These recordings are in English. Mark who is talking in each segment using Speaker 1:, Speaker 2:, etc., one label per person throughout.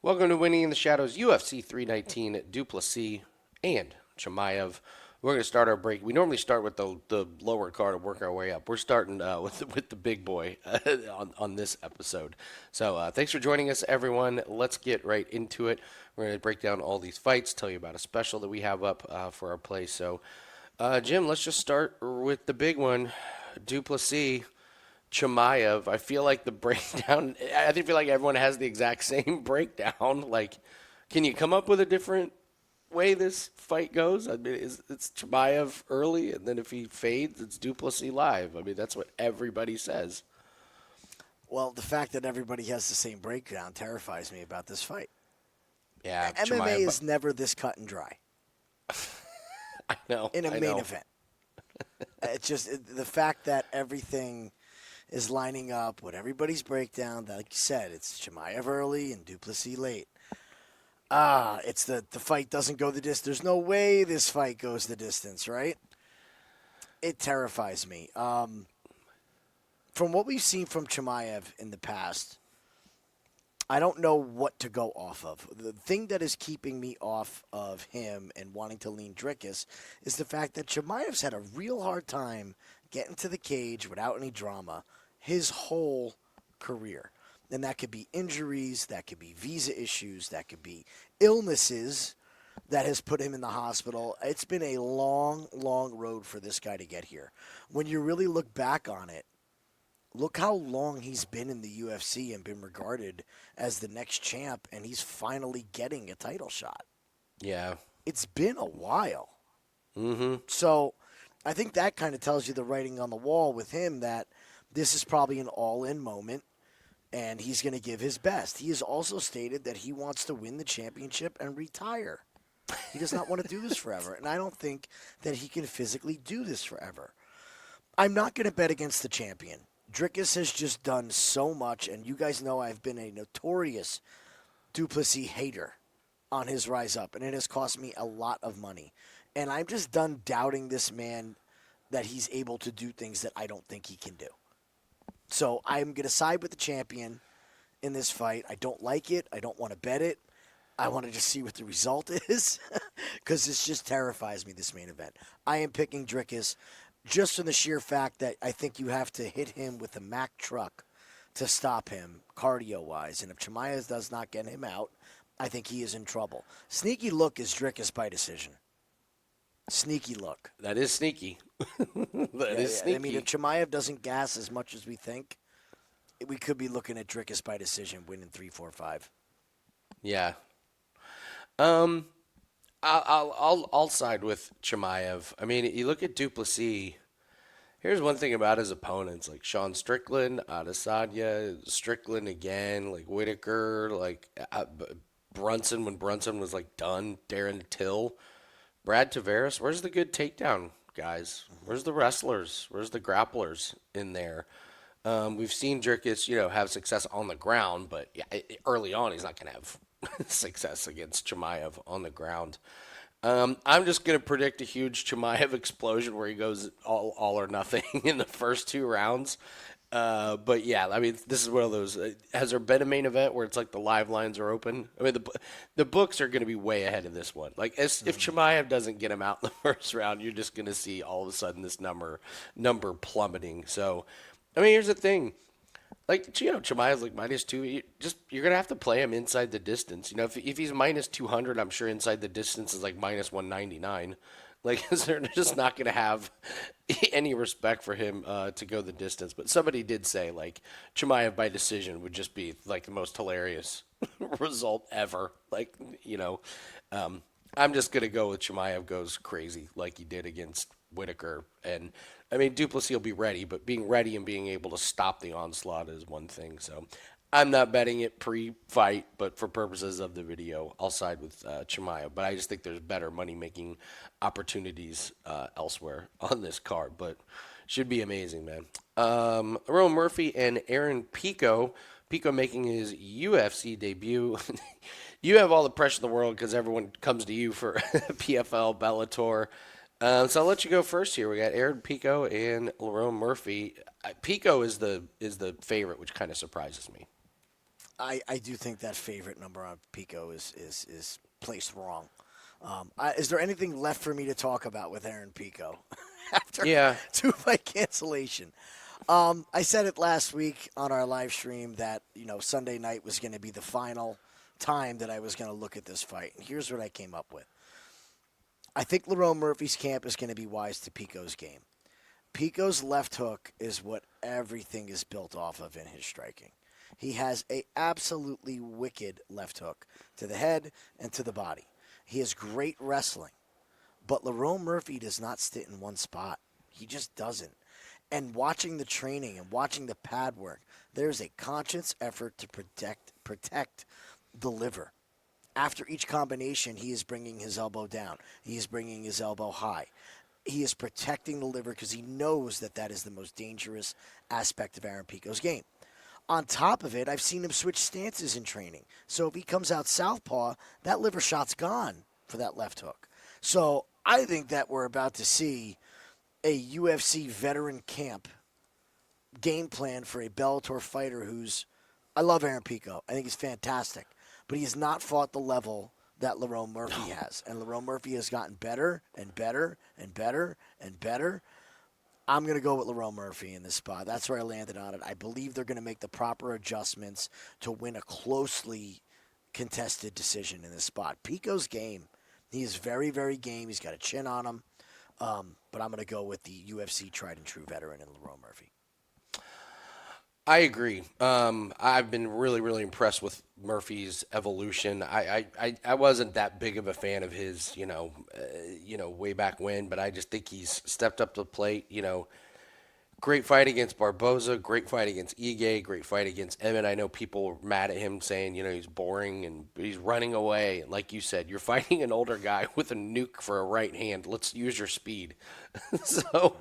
Speaker 1: Welcome to Winning in the Shadows UFC 319 Plessis and Chimaev. We're going to start our break. We normally start with the lower card and work our way up. We're starting with the big boy on this episode. So thanks for joining us, everyone. Let's get right into it. We're going to break down all these fights, tell you about a special that we have up for our play. So, Jim, let's just start with the big one, Plessis. Chimaev, I feel like the breakdown, I feel like everyone has the exact same breakdown. Like, can you come up with a different way this fight goes? I mean, it's Chimaev early, and then if he fades, it's Plessis live. I mean, that's what everybody says.
Speaker 2: Well, the fact that everybody has the same breakdown terrifies me about this fight.
Speaker 1: Yeah,
Speaker 2: MMA
Speaker 1: Chimaev,
Speaker 2: is never this cut and dry.
Speaker 1: I know.
Speaker 2: In a main event. It's just the fact that everything is lining up with everybody's breakdown. Like you said, it's Chimaev early and Plessis late. It's the fight doesn't go the distance. There's no way this fight goes the distance, right? It terrifies me. From what we've seen from Chimaev in the past, I don't know what to go off of. The thing that is keeping me off of him and wanting to lean Dricus is the fact that Chimaev's had a real hard time getting to the cage without any drama his whole career. And that could be injuries, that could be visa issues, that could be illnesses that has put him in the hospital. It's been a long, long road for this guy to get here. When you really look back on it, look how long he's been in the UFC and been regarded as the next champ, and he's finally getting a title shot.
Speaker 1: Yeah.
Speaker 2: It's been a while.
Speaker 1: Mm-hmm.
Speaker 2: So I think that kind of tells you the writing on the wall with him that this is probably an all-in moment, and he's going to give his best. He has also stated that he wants to win the championship and retire. He does not want to do this forever, and I don't think that he can physically do this forever. I'm not going to bet against the champion. Dricus has just done so much, and you guys know I've been a notorious Plessis hater on his rise up, and it has cost me a lot of money. And I'm just done doubting this man that he's able to do things that I don't think he can do. So I'm going to side with the champion in this fight. I don't like it. I don't want to bet it. I want to just see what the result is because this just terrifies me, this main event. I am picking Dricus just from the sheer fact that I think you have to hit him with a Mack truck to stop him cardio-wise. And if Chimaev does not get him out, I think he is in trouble. Sneaky look is Dricus by decision. Sneaky look.
Speaker 1: That is sneaky. That is sneaky.
Speaker 2: I mean, if Chimaev doesn't gas as much as we think, we could be looking at Dricus by decision, winning 3-4-5.
Speaker 1: Yeah. I'll side with Chimaev. I mean, you look at Plessis. Here's one thing about his opponents, like Sean Strickland, Adesanya, Strickland again, like Whitaker, like Brunson when Brunson was like done, Darren Till. Brad Tavares, where's the good takedown guys? Where's the wrestlers? Where's the grapplers in there? We've seen Dricus, have success on the ground, but yeah, early on he's not going to have success against Chimaev on the ground. I'm just going to predict a huge Chimaev explosion where he goes all or nothing in the first two rounds. But yeah, I mean, this is one of those. Has there been a main event where it's like the live lines are open? I mean, the books are going to be way ahead of this one. Like, if Chimaev doesn't get him out in the first round, you're just going to see all of a sudden this number plummeting. So, I mean, here's the thing. Like, Chimaev's like -2. You're going to have to play him inside the distance. If he's -200, I'm sure inside the distance is like -199. Like, they're just not going to have any respect for him to go the distance. But somebody did say, like, Chimaev by decision would just be, like, the most hilarious result ever. Like, I'm just going to go with Chimaev goes crazy like he did against Whitaker. And, I mean, Plessis will be ready, but being ready and being able to stop the onslaught is one thing. So I'm not betting it pre-fight, but for purposes of the video, I'll side with Chimaev. But I just think there's better money-making opportunities elsewhere on this card. But should be amazing, man. Rowan Murphy and Aaron Pico. Pico making his UFC debut. You have all the pressure in the world because everyone comes to you for PFL, Bellator. So I'll let you go first here. We got Aaron Pico and Rowan Murphy. Pico is the favorite, which kind of surprises me.
Speaker 2: I do think that favorite number on Pico is placed wrong. Is there anything left for me to talk about with Aaron Pico after
Speaker 1: Yeah.
Speaker 2: 2-fight cancellation? I said it last week on our live stream that Sunday night was going to be the final time that I was going to look at this fight. And here's what I came up with. I think Lerone Murphy's camp is going to be wise to Pico's game. Pico's left hook is what everything is built off of in his striking. He has a absolutely wicked left hook to the head and to the body. He has great wrestling, but Lerone Murphy does not sit in one spot. He just doesn't. And watching the training and watching the pad work, there's a conscious effort to protect the liver. After each combination, he is bringing his elbow down. He is bringing his elbow high. He is protecting the liver because he knows that that is the most dangerous aspect of Aaron Pico's game. On top of it, I've seen him switch stances in training. So if he comes out southpaw, that liver shot's gone for that left hook. So I think that we're about to see a UFC veteran camp game plan for a Bellator fighter who's... I love Aaron Pico. I think he's fantastic. But he has not fought the level that Lerone Murphy has. And Lerone Murphy has gotten better and better and better and better. I'm going to go with Lerone Murphy in this spot. That's where I landed on it. I believe they're going to make the proper adjustments to win a closely contested decision in this spot. Pico's game. He is very, very game. He's got a chin on him. But I'm going to go with the UFC tried and true veteran in Lerone Murphy.
Speaker 1: I agree. I've been really, really impressed with Murphy's evolution. I wasn't that big of a fan of his, way back when, but I just think he's stepped up to the plate. Great fight against Barboza, great fight against Ige, great fight against Emmett. I know people were mad at him saying, he's boring and he's running away. And like you said, you're fighting an older guy with a nuke for a right hand. Let's use your speed. So,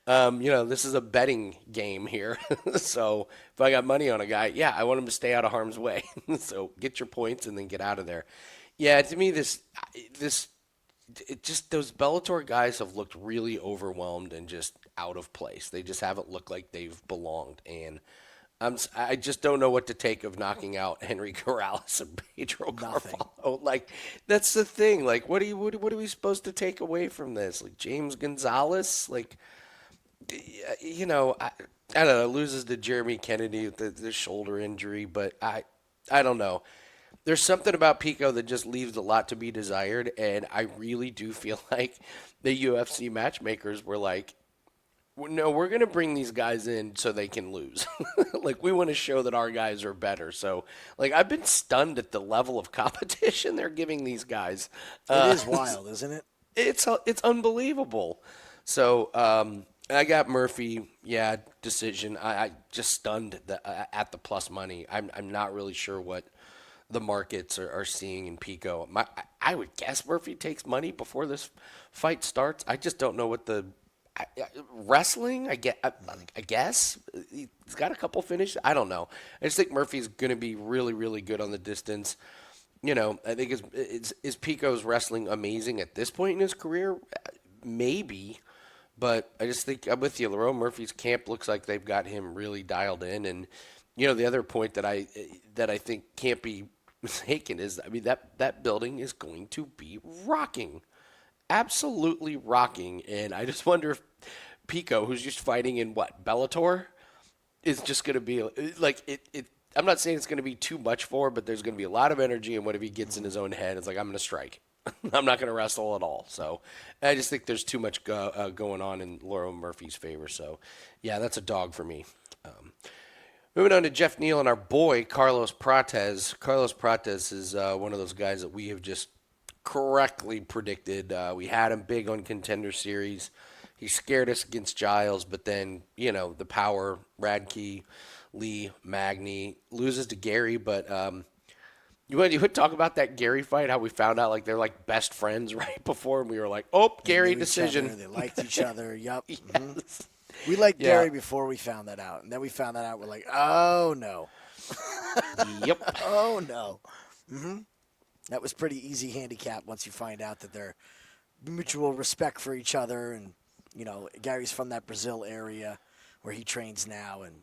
Speaker 1: this is a betting game here. So if I got money on a guy, I want him to stay out of harm's way. So get your points and then get out of there. Yeah, to me, those Bellator guys have looked really overwhelmed and just out of place. They just haven't looked like they've belonged, and I just don't know what to take of knocking out Henry Corrales and Pedro Carvalho. Like, that's the thing. Like, what are we supposed to take away from this? Like, James Gonzalez, like, I don't know. Loses to Jeremy Kennedy with the shoulder injury, but I don't know. There's something about Pico that just leaves a lot to be desired, and I really do feel like the UFC matchmakers were like, no, we're going to bring these guys in so they can lose. Like, we want to show that our guys are better. So, like, I've been stunned at the level of competition they're giving these guys.
Speaker 2: It is wild, isn't it?
Speaker 1: It's unbelievable. So, I got Murphy, decision. I just stunned at the plus money. I'm not really sure what the markets are seeing in Pico. I would guess Murphy takes money before this fight starts. I just don't know what the wrestling. I guess he's got a couple finishes. I don't know. I just think Murphy's going to be really, really good on the distance. I think is Pico's wrestling amazing at this point in his career? Maybe. But I just think I'm with you. Lerone Murphy's camp looks like they've got him really dialed in. And, the other point that I think can't be mistaken is, that building is going to be rocking. Absolutely rocking. And I just wonder if Pico, who's just fighting in Bellator, is just going to be like it. I'm not saying it's going to be too much for, but there's going to be a lot of energy. And what if he gets in his own head? It's like, I'm going to strike. I'm not going to wrestle at all. So I just think there's too much going on in Lerone Murphy's favor. So, that's a dog for me. Moving on to Jeff Neal and our boy, Carlos Prates. Carlos Prates is one of those guys that we have just correctly predicted. We had him big on Contender Series. He scared us against Giles, but then, the power, Radke, Lee, Magny, loses to Gary, but you would talk about that Gary fight, how we found out, like, they're, like, best friends right before, and we were like, Gary decision.
Speaker 2: They liked each other, yep.
Speaker 1: Yes.
Speaker 2: Mm-hmm. We liked Gary before we found that out, and then we found that out, we're like, oh, no.
Speaker 1: Yep.
Speaker 2: Oh, no. Mm-hmm. That was pretty easy handicap once you find out that they're mutual respect for each other, and, Gary's from that Brazil area where he trains now, and,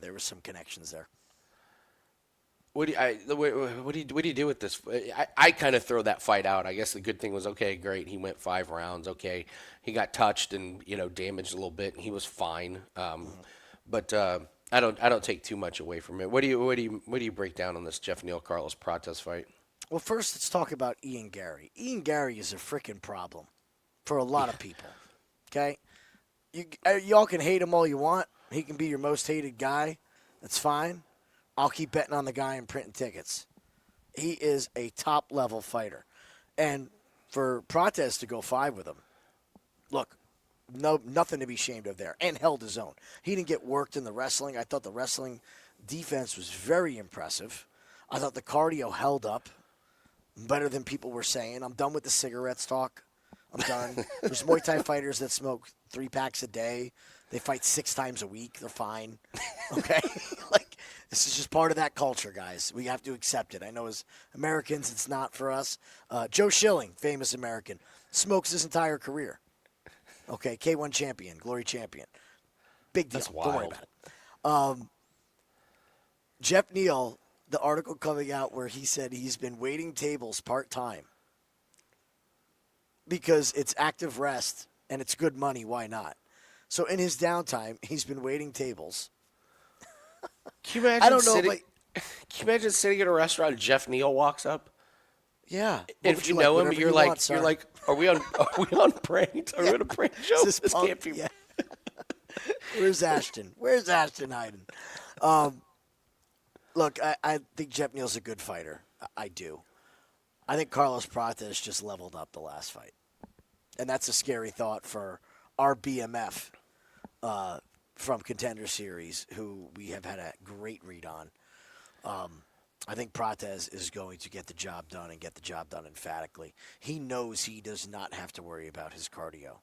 Speaker 2: there were some connections there.
Speaker 1: What do you do with this? I kind of throw that fight out. I guess the good thing was, okay, great. He went 5 rounds. Okay, he got touched and damaged a little bit, and he was fine. But I don't take too much away from it. What do you break down on this Jeff Neal Carlos Prates fight?
Speaker 2: Well, first, let's talk about Ian Gary. Ian Gary is a freaking problem for a lot of people. Okay? Y'all can hate him all you want. He can be your most hated guy. That's fine. I'll keep betting on the guy and printing tickets. He is a top-level fighter. And for Prates to go 5 with him, look, nothing to be ashamed of there. And held his own. He didn't get worked in the wrestling. I thought the wrestling defense was very impressive. I thought the cardio held up better than people were saying. I'm done with the cigarettes talk. I'm done. There's Muay Thai fighters that smoke 3 packs a day. They fight 6 times a week. They're fine. Okay? This is just part of that culture, guys. We have to accept it. I know as Americans, it's not for us. Joe Schilling, famous American, smokes his entire career. Okay, K1 champion, glory champion. Big deal.
Speaker 1: That's wild.
Speaker 2: Don't worry about it. Jeff Neal, the article coming out where he said he's been waiting tables part-time because it's active rest and it's good money. Why not? So in his downtime, he's been waiting tables.
Speaker 1: Can you imagine
Speaker 2: I don't know,
Speaker 1: Can you imagine sitting at a restaurant and Jeff Neal walks up?
Speaker 2: Yeah.
Speaker 1: And if you know him, you're like, are we on Prates? Are we on a prank show?
Speaker 2: This
Speaker 1: can't be.
Speaker 2: Yeah. Where's Ashton? Where's Ashton hiding? Look, I think Jeff Neal's a good fighter. I do. I think Carlos Prates just leveled up the last fight. And that's a scary thought for our BMF from Contender Series, who we have had a great read on. I think Prates is going to get the job done and get the job done emphatically. He knows he does not have to worry about his cardio.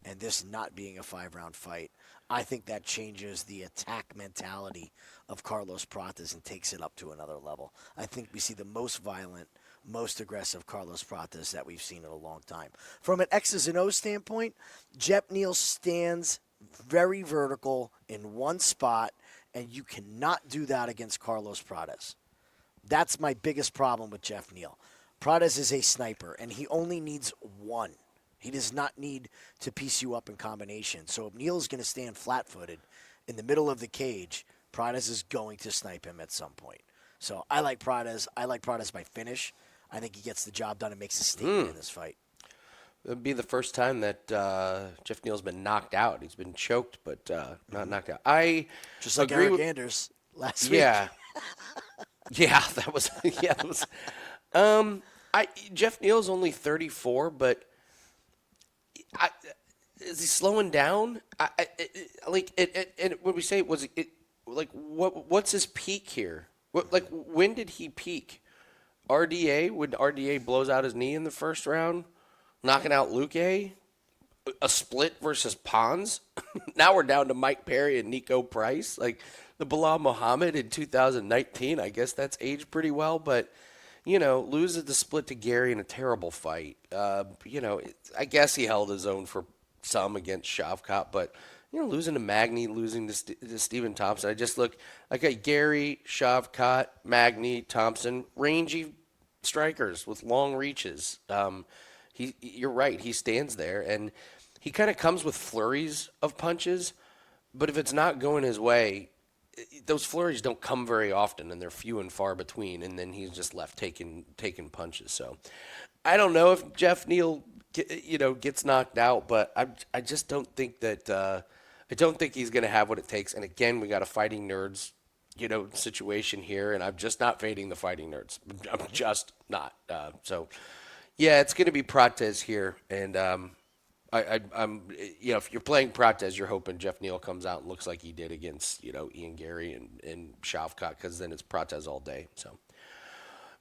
Speaker 2: And this not being a 5-round fight, I think that changes the attack mentality of Carlos Prates and takes it up to another level. I think we see the most violent, most aggressive Carlos Prates that we've seen in a long time. From an X's and O's standpoint, Jeff Neal stands very vertical in one spot, and you cannot do that against Carlos Prates. That's my biggest problem with Jeff Neal. Prates is a sniper, and he only needs one. He does not need to piece you up in combination. So if Neal is going to stand flat-footed in the middle of the cage, Prates is going to snipe him at some point. So I like Prates. I like Prates by finish. I think he gets the job done and makes a statement in this fight.
Speaker 1: It'll be the first time that Jeff Neal's been knocked out. He's been choked, but not knocked out. I
Speaker 2: just like
Speaker 1: agree
Speaker 2: Eric
Speaker 1: with,
Speaker 2: Anders last week.
Speaker 1: Yeah. That was. Jeff Neal's only 34, but is he slowing down? And when we say what's his peak here? When did he peak? RDA, when RDA blows out his knee in the first round, knocking out Luque, a split versus Pons. Now we're down to Mike Perry and Nico Price. The Bilal Muhammad in 2019, I guess that's aged pretty well, but loses the split to Gary in a terrible fight. I guess he held his own for some against Shavkat, but losing to Magny, losing to Stephen Thompson. I just look like Gary, Shavkat, Magny, Thompson, rangy strikers with long reaches. You're right. He stands there, and he kind of comes with flurries of punches, but if it's not going his way, those flurries don't come very often, and they're few and far between, and then he's just left taking punches. So I don't know if Jeff Neal gets knocked out, but I just don't think that I don't think he's going to have what it takes. And again, we got a fighting nerds situation here, and I'm just not fading the fighting nerds. I'm just not. So yeah, it's going to be Prates here, and I'm if you're playing Prates, you're hoping Jeff Neal comes out and looks like he did against Ian Gary and Shavkat, because then it's Prates all day. So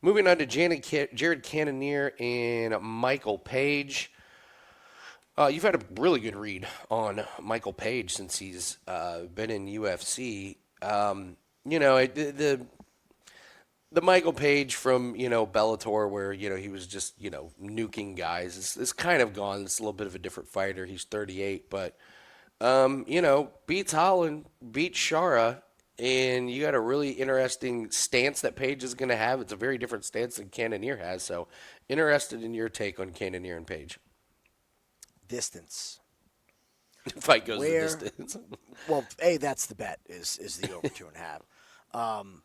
Speaker 1: moving on to Jared Cannonier and Michael Page. You've had a really good read on Michael Page since he's been in UFC. The Michael Page from Bellator, where he was just nuking guys, is kind of gone. It's a little bit of a different fighter. He's 38, but beats Holland, beats Shara, And you got a really interesting stance that Page is going to have. It's a very different stance than Cannonier has. So, interested in your take on Cannonier and Page.
Speaker 2: Distance.
Speaker 1: Fight goes the
Speaker 2: Where?
Speaker 1: distance.
Speaker 2: Well, that's the bet is the over 2.5.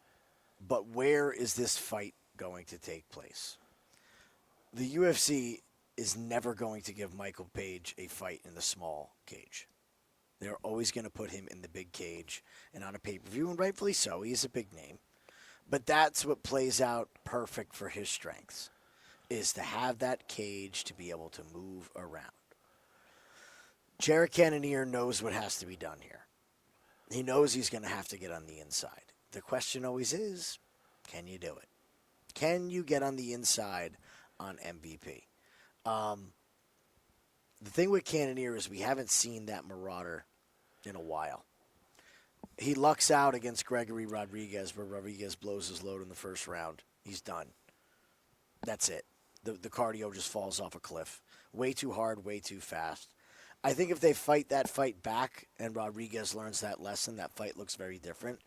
Speaker 2: But where is this fight going to take place? The UFC is never going to give Michael Page a fight in the small cage. They're always going to put him in the big cage and on a pay-per-view, and rightfully so. He's a big name. But that's what plays out perfect for his strengths, is to have that cage to be able to move around. Jared Cannonier knows what has to be done here. He knows he's going to have to get on the inside. The question always is, can you do it? Can you get on the inside on MVP? The thing with Cannonier is we haven't seen that marauder in a while. He lucks out against Gregory Rodriguez, where Rodriguez blows his load in the first round. He's done. That's it. The cardio just falls off a cliff. Way too hard, way too fast. I think if they fight that fight back and Rodriguez learns that lesson, that fight looks very different.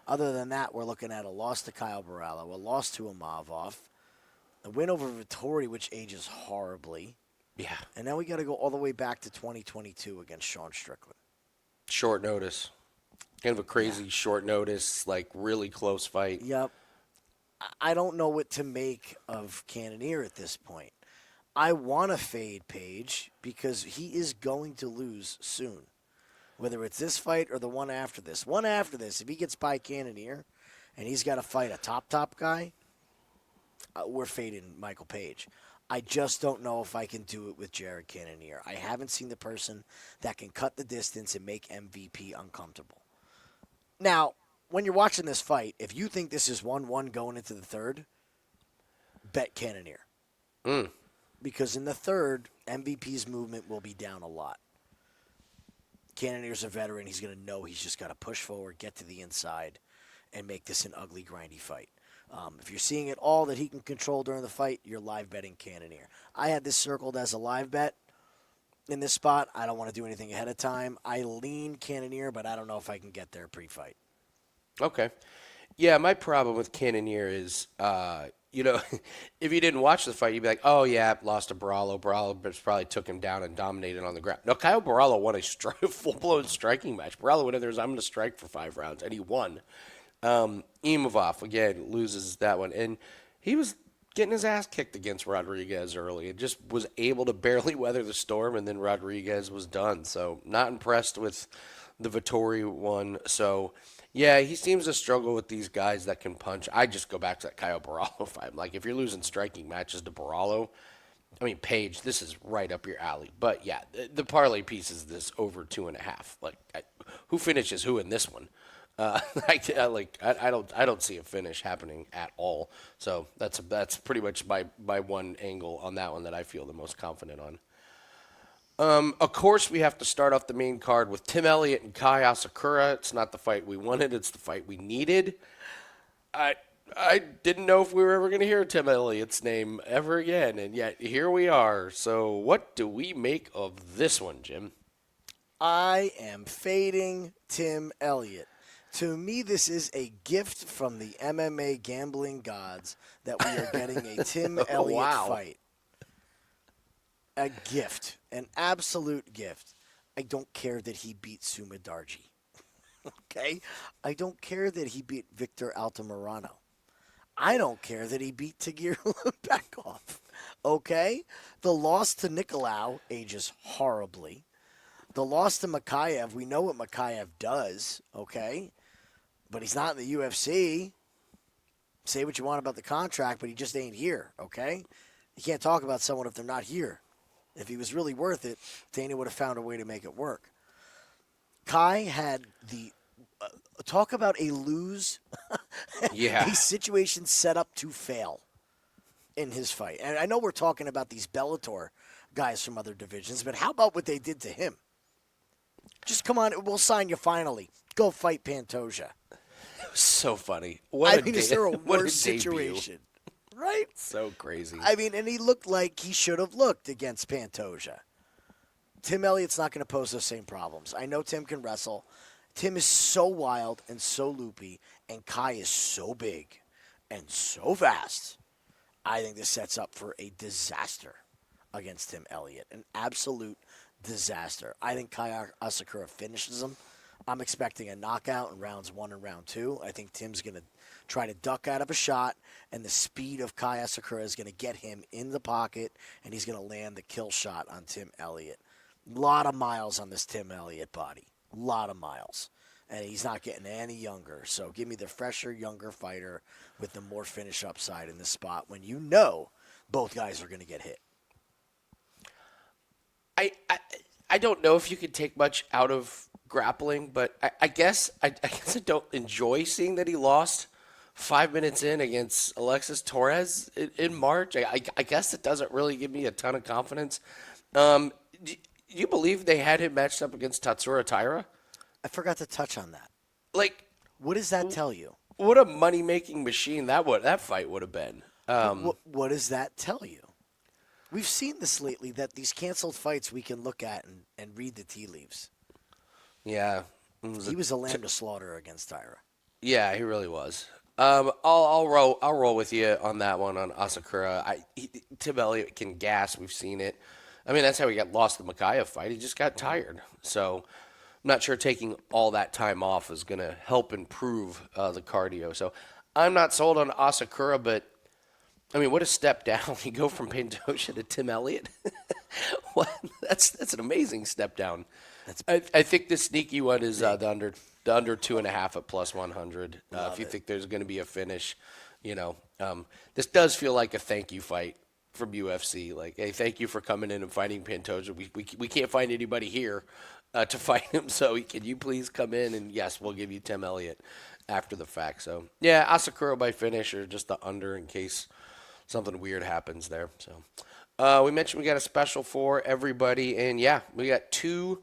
Speaker 2: Other than that, we're looking at a loss to Kyle Barallo, a loss to Imavov, a win over Vittori, which ages horribly.
Speaker 1: Yeah.
Speaker 2: And then we got to go all the way back to 2022 against Sean Strickland.
Speaker 1: Short notice. Kind of a crazy short notice, like really close fight.
Speaker 2: Yep. I don't know what to make of Cannonier at this point. I want to fade Page because he is going to lose soon. Whether it's this fight or the one after this. One after this, if he gets by Cannonier and he's got to fight a top guy, we're fading Michael Page. I just don't know if I can do it with Jared Cannonier. I haven't seen the person that can cut the distance and make MVP uncomfortable. Now, when you're watching this fight, if you think this is 1-1 going into the third, bet Cannonier. Because in the third, MVP's movement will be down a lot. Cannonier's a veteran. He's going to know he's just got to push forward, get to the inside, and make this an ugly, grindy fight. If you're seeing it all that he can control during the fight, you're live betting Cannonier. I had this circled as a live bet in this spot. I don't want to do anything ahead of time. I lean Cannonier, but I don't know if I can get there pre-fight.
Speaker 1: Okay. Yeah, my problem with Cannonier is, if you didn't watch the fight, you'd be like, oh, yeah, lost to Barallo. Barallo probably took him down and dominated on the ground. No, Kyle Barallo won a full-blown striking match. Barallo went in there and said, I'm going to strike for 5 rounds, and he won. Imavov, again, loses that one. And he was getting his ass kicked against Rodriguez early and just was able to barely weather the storm, and then Rodriguez was done. So not impressed with the Vittori one. So, yeah, he seems to struggle with these guys that can punch. I just go back to that Kyle Barallo fight. Like, if you're losing striking matches to Barallo, I mean, Page, this is right up your alley. But, yeah, the parlay piece is this over 2.5. Like, who finishes who in this one? I don't see a finish happening at all. So that's pretty much my one angle on that one that I feel the most confident on. Of course, we have to start off the main card with Tim Elliott and Kai Asakura. It's not the fight we wanted; it's the fight we needed. I didn't know if we were ever going to hear Tim Elliott's name ever again, and yet here we are. So, what do we make of this one, Jim?
Speaker 2: I am fading Tim Elliott. To me, this is a gift from the MMA gambling gods that we are getting a Tim Elliott fight. A gift. An absolute gift. I don't care that he beat Sumadarji. Okay? I don't care that he beat Victor Altamirano. I don't care that he beat Tagir Lebekov. Okay? The loss to Nicolau ages horribly. The loss to Chimaev, we know what Chimaev does, okay? But he's not in the UFC. Say what you want about the contract, but he just ain't here, okay? You can't talk about someone if they're not here. If he was really worth it, Dana would have found a way to make it work. Kai had the talk about a lose,
Speaker 1: Yeah,
Speaker 2: a situation set up to fail in his fight. And I know we're talking about these Bellator guys from other divisions, but how about what they did to him? Just come on, we'll sign you finally. Go fight Pantoja.
Speaker 1: so funny.
Speaker 2: Is there a worse situation? Right?
Speaker 1: So crazy.
Speaker 2: I mean, and he looked like he should have looked against Pantoja. Tim Elliott's not going to pose those same problems. I know Tim can wrestle. Tim is so wild and so loopy, and Kai is so big and so fast. I think this sets up for a disaster against Tim Elliott. An absolute disaster. I think Kai Asakura finishes him. I'm expecting a knockout in rounds 1 and round 2. I think Tim's going to try to duck out of a shot, and the speed of Kai Asakura is going to get him in the pocket, and he's going to land the kill shot on Tim Elliott. A lot of miles on this Tim Elliott body. A lot of miles. And he's not getting any younger. So give me the fresher, younger fighter with the more finish upside in this spot when you know both guys are going to get hit.
Speaker 1: I don't know if you could take much out of grappling, but I guess I don't enjoy seeing that he lost 5 minutes in against Alexis Torres in March. I guess it doesn't really give me a ton of confidence. Do you believe they had him matched up against Tatsuro Taira?
Speaker 2: I forgot to touch on that.
Speaker 1: Like,
Speaker 2: what does that tell you?
Speaker 1: What a money-making machine that fight would have been.
Speaker 2: What does that tell you? We've seen this lately, that these canceled fights we can look at and read the tea leaves.
Speaker 1: Yeah.
Speaker 2: He was a lamb to slaughter against Taira.
Speaker 1: Yeah, he really was. I'll roll with you on that one on Asakura. Tim Elliott can gas. We've seen it. I mean, that's how he got lost the Makayev fight. He just got tired. So I'm not sure taking all that time off is going to help improve the cardio. So I'm not sold on Asakura, but I mean, what a step down. You go from Pantoja to Tim Elliott. That's an amazing step down. I think the sneaky one is the under 2.5 at plus 100. If you think there's going to be a finish, this does feel like a thank you fight from UFC. Like, hey, thank you for coming in and fighting Pantoja. We can't find anybody here to fight him, so can you please come in? And yes, we'll give you Tim Elliott after the fact. So yeah, Asakura by finish or just the under in case something weird happens there. So we mentioned we got a special for everybody, and yeah, we got 2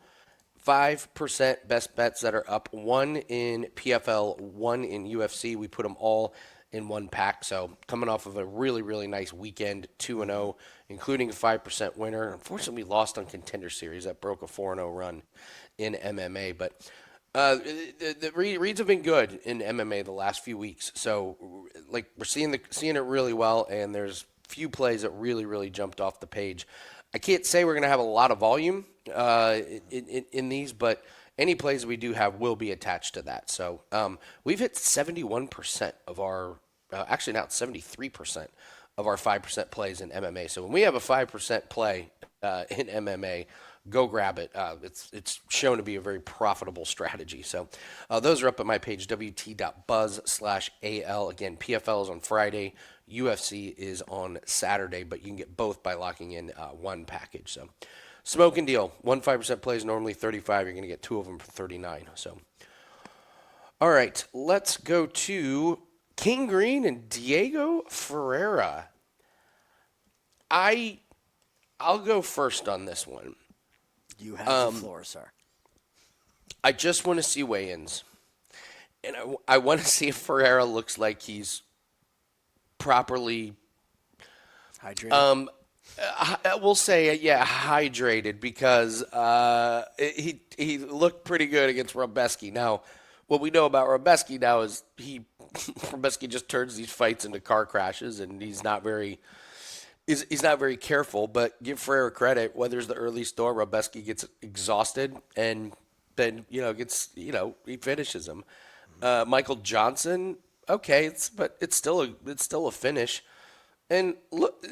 Speaker 1: 5% best bets that are up. 1 in PFL, 1 in UFC. We put them all in one pack. So coming off of a really, really nice weekend, 2-0, including a 5% winner. Unfortunately, we lost on Contender Series. That broke a 4-0 run in MMA. But the reads have been good in MMA the last few weeks. So like we're seeing it really well, and there's few plays that really, really jumped off the page. I can't say we're going to have a lot of volume in these, but any plays we do have will be attached to that. So we've hit 71% of our, actually now it's 73% of our 5% plays in MMA. So when we have a 5% play in MMA, go grab it. It's shown to be a very profitable strategy. So those are up at my page, wt.buzz/AL. Again, PFL is on Friday. UFC is on Saturday, but you can get both by locking in one package. So smoke and deal. 1 5% plays normally 35. You're going to get 2 of them for 39. So, all right, let's go to King Green and Diego Ferreira. I'll go first on this one.
Speaker 2: You have the floor, sir.
Speaker 1: I just want to see weigh-ins. And I want to see if Ferreira looks like he's properly
Speaker 2: hydrated.
Speaker 1: We'll say, hydrated, because he looked pretty good against Robeski. Now, what we know about Robeski now is Robeski just turns these fights into car crashes, and he's not very careful. But give Ferreira credit. Weathers the early storm. Robeski gets exhausted, and then he finishes him. Michael Johnson, okay, but it's still a finish. And look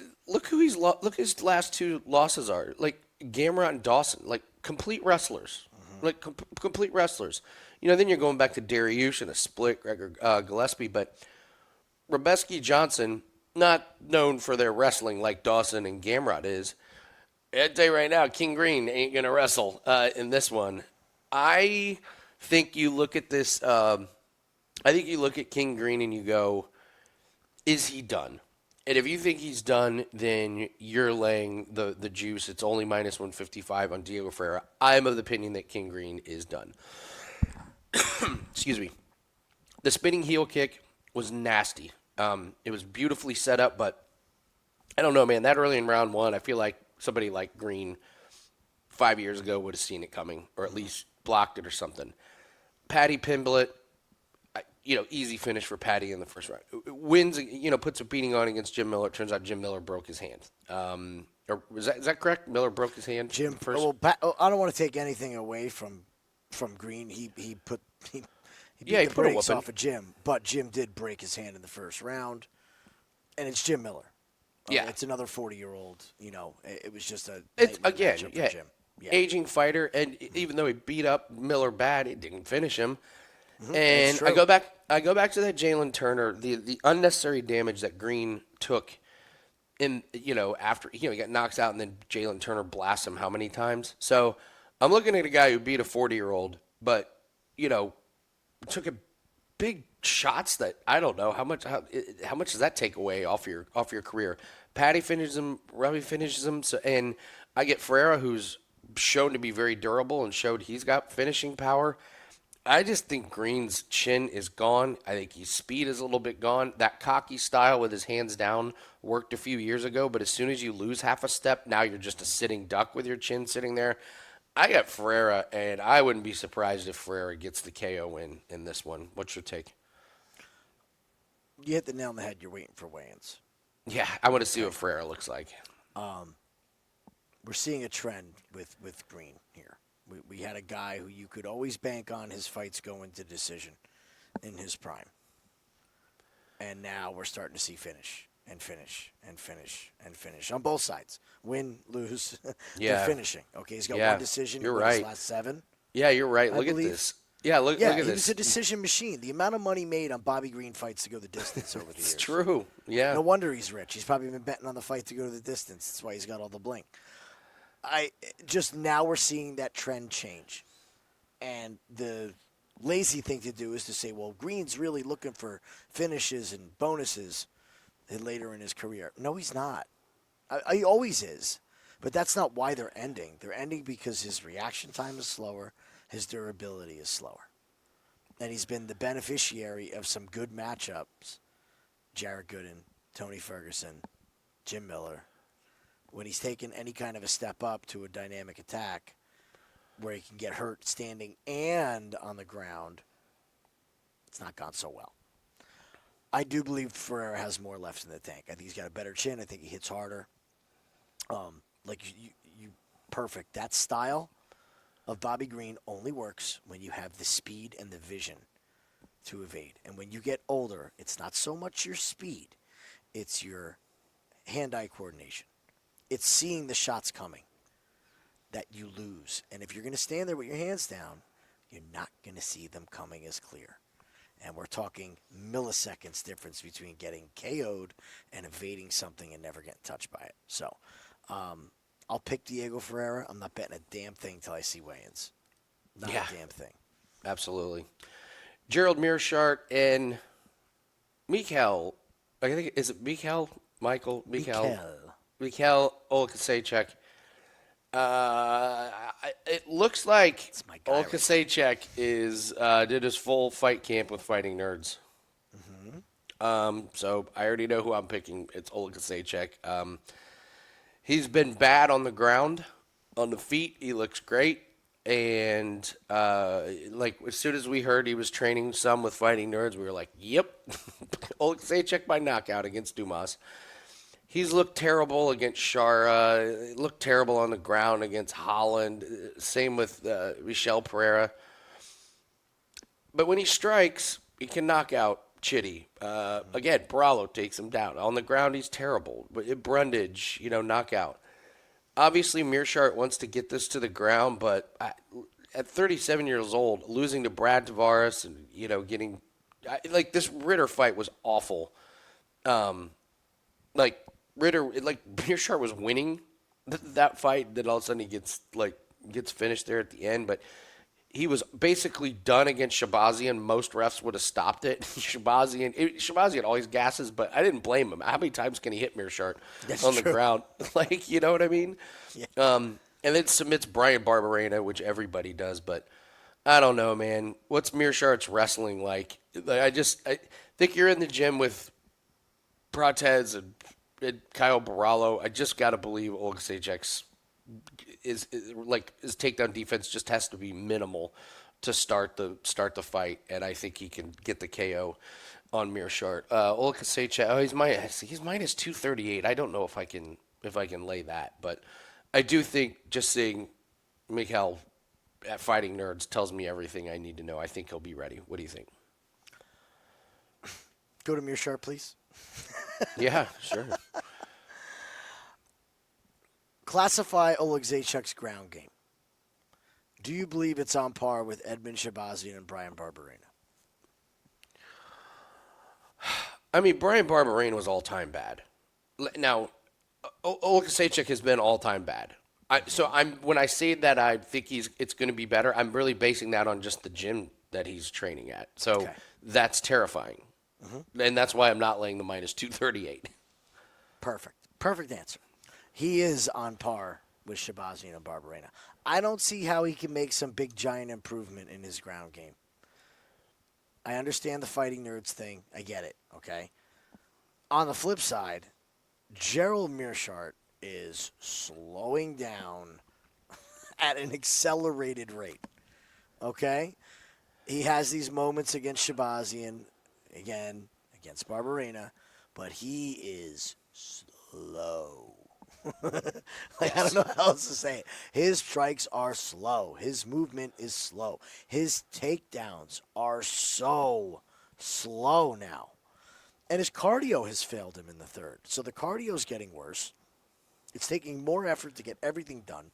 Speaker 1: who look his last 2 losses are, like Gamrot and Dawson, like complete wrestlers, like complete wrestlers. Then you're going back to Dariush and a split Gregor Gillespie, but Robeski Johnson, not known for their wrestling like Dawson and Gamrot is. I'll tell you right now, King Green ain't gonna wrestle in this one. I think you look at this. I think you look at King Green and you go, is he done? And if you think he's done, then you're laying the juice. It's only minus 155 on Diego Ferreira. I'm of the opinion that King Green is done. Excuse me. The spinning heel kick was nasty. It was beautifully set up, but I don't know, man. That early in round 1, I feel like somebody like Green 5 years ago would have seen it coming, or at least blocked it or something. Patty Pimblett, easy finish for Patty in the first round. Wins, puts a beating on against Jim Miller. It turns out Jim Miller broke his hand. Or is that correct? Miller broke his hand.
Speaker 2: Jim.
Speaker 1: First.
Speaker 2: Well, I don't want to take anything away from Green. He beat the
Speaker 1: put a
Speaker 2: brakes
Speaker 1: whooping.
Speaker 2: off of Jim, but Jim did break his hand in the first round, and it's Jim Miller.
Speaker 1: Yeah,
Speaker 2: it's another 40-year-old. It was just a
Speaker 1: again,
Speaker 2: matchup for Jim. Yeah.
Speaker 1: Aging fighter, and even though he beat up Miller bad, it didn't finish him.
Speaker 2: Mm-hmm.
Speaker 1: And I go back to that Jalen Turner, the unnecessary damage that Green took in, after, he got knocked out and then Jalen Turner blasts him how many times? So I'm looking at a guy who beat a 40-year-old, but, took a big shots that I don't know how much does that take away off your career. Patty finishes him, Robbie finishes him, and I get Ferreira, who's shown to be very durable and showed he's got finishing power. I just think Green's chin is gone. I think his speed is a little bit gone. That cocky style with his hands down worked a few years ago, but as soon as you lose half a step, now you're just a sitting duck with your chin sitting there. I got Ferreira, and I wouldn't be surprised if Ferreira gets the KO win in this one. What's your take?
Speaker 2: You hit the nail on the head. You're waiting for weigh-ins.
Speaker 1: Yeah, I want to see what Ferreira looks like.
Speaker 2: We're seeing a trend with Green here. We had a guy who you could always bank on his fights going to decision in his prime. And now we're starting to see finish on both sides. Win, lose, they're finishing. Okay, he's got one decision in his last 7.
Speaker 1: Yeah, you're right. Look at this. Yeah, look at this.
Speaker 2: He's a decision machine. The amount of money made on Bobby Green fights to go the distance over the years.
Speaker 1: It's true. Yeah.
Speaker 2: No wonder he's rich. He's probably been betting on the fight to go to the distance. That's why he's got all the bling. Now we're seeing that trend change. And the lazy thing to do is to say, well, Green's really looking for finishes and bonuses later in his career. No, he's not. He always is. But that's not why they're ending. They're ending because his reaction time is slower, his durability is slower. And he's been the beneficiary of some good matchups. Jared Gooden, Tony Ferguson, Jim Miller. When he's taken any kind of a step up to a dynamic attack where he can get hurt standing and on the ground, it's not gone so well. I do believe Ferreira has more left in the tank. I think he's got a better chin. I think he hits harder. Perfect. That style of Bobby Green only works when you have the speed and the vision to evade. And when you get older, it's not so much your speed. It's your hand-eye coordination. It's seeing the shots coming that you lose. And if you're going to stand there with your hands down, you're not going to see them coming as clear. And we're talking milliseconds difference between getting KO'd and evading something and never getting touched by it. So I'll pick Diego Ferreira. I'm not betting a damn thing till I see weigh-ins. Not a damn thing.
Speaker 1: Absolutely. Gerald Meerschaert and Mikhail. I think, is it Mikhail? Mikhail Oleksiejczuk. It looks like Oleksiejczuk did his full fight camp with Fighting Nerds. Mm-hmm. So I already know who I'm picking. It's Oleksiejczuk. He's been bad on the ground. On the feet, he looks great. And as soon as we heard he was training some with Fighting Nerds, we were like, "Yep, Oleksiejczuk by knockout against Dumas." He's looked terrible against Shara. Looked terrible on the ground against Holland. Same with Michel Pereira. But when he strikes, he can knock out Chitty. Again, Barallo takes him down. On the ground, he's terrible. But Brundage, knockout. Obviously, Meerschaert wants to get this to the ground, but at 37 years old, losing to Brad Tavares and, getting this Ritter fight was awful. Meerschaert was winning that fight, then all of a sudden he gets finished there at the end, but he was basically done against Shabazian. Most refs would have stopped it. Shabazian always gasses, but I didn't blame him. How many times can he hit Meerschaert on the ground? You know what I mean? Yeah. And then submits Brian Barberena, which everybody does, but I don't know, man. What's Meerschaert's wrestling like? I think you're in the gym with Prates and Kyle Barallo. I just got to believe Oleksiejczuk's his takedown defense just has to be minimal to start the fight, and I think he can get the KO on Meerschaert. Oleksiejczuk, he's minus 238. I don't know if I can lay that, but I do think just seeing Mikhail at Fighting Nerds tells me everything I need to know. I think he'll be ready. What do you think?
Speaker 2: Go to Meerschaert, please.
Speaker 1: Yeah, sure.
Speaker 2: Classify Oleksiejczuk's ground game. Do you believe it's on par with Edmund Shabazian and Brian Barberena?
Speaker 1: I mean, Brian Barberena was all-time bad. Now, Oleksiejczuk has been all-time bad. When I say that I think it's going to be better, I'm really basing that on just the gym that he's training at. So that's terrifying. Mm-hmm. And that's why I'm not laying the minus 238.
Speaker 2: Perfect answer. He is on par with Shabazian and Barberena. I don't see how he can make some big giant improvement in his ground game. I understand the Fighting Nerds thing. I get it, okay? On the flip side, Gerald Meerschaert is slowing down at an accelerated rate, okay? He has these moments against Shabazian, again, against Barberena, but he is slow. I don't know how else to say it. His strikes are slow. His movement is slow. His takedowns are so slow now. And his cardio has failed him in the third. So the cardio is getting worse. It's taking more effort to get everything done.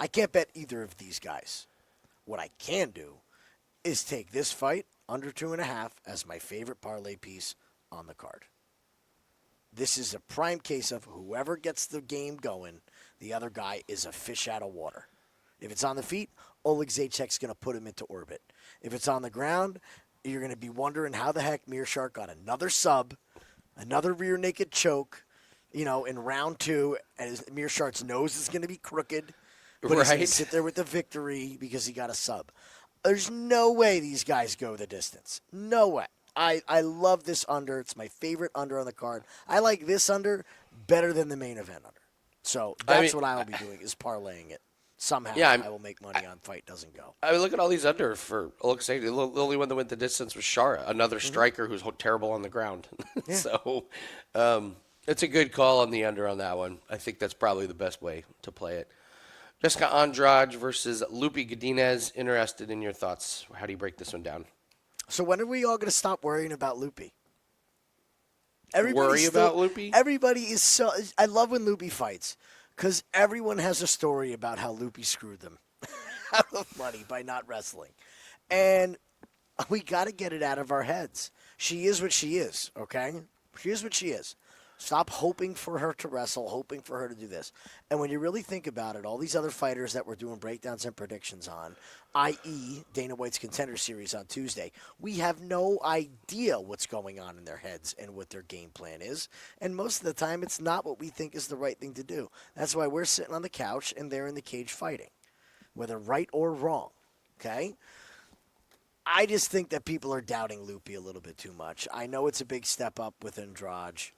Speaker 2: I can't bet either of these guys. What I can do is take this fight under 2.5 as my favorite parlay piece on the card. This is a prime case of whoever gets the game going, the other guy is a fish out of water. If it's on the feet, Oleksiejczuk's going to put him into orbit. If it's on the ground, you're going to be wondering how the heck Meerschaert got another sub, another rear naked choke, in round 2, and Meerschaert's nose is going to be crooked, but he's going to sit there with the victory because he got a sub. There's no way these guys go the distance. No way. I love this under. It's my favorite under on the card. I like this under better than the main event under. So that's what I'll be doing is parlaying it. Somehow I will make money on fight doesn't go.
Speaker 1: I mean, look at all these under for Oleksiejczuk. The only one that went the distance was Shara, another striker who's terrible on the ground. Yeah. So it's a good call on the under on that one. I think that's probably the best way to play it. Jessica Andrade versus Lupi Godinez. Interested in your thoughts. How do you break this one down?
Speaker 2: So when are we all going to stop worrying about Lupi?
Speaker 1: About Lupi?
Speaker 2: Everybody is so... I love when Lupi fights because everyone has a story about how Lupi screwed them out of money by not wrestling. And we got to get it out of our heads. She is what she is, okay? She is what she is. Stop hoping for her to wrestle, hoping for her to do this. And when you really think about it, all these other fighters that we're doing breakdowns and predictions on, i.e. Dana White's Contender Series on Tuesday, we have no idea what's going on in their heads and what their game plan is. And most of the time, it's not what we think is the right thing to do. That's why we're sitting on the couch and they're in the cage fighting, whether right or wrong, okay? I just think that people are doubting Lupi a little bit too much. I know it's a big step up with Andrade.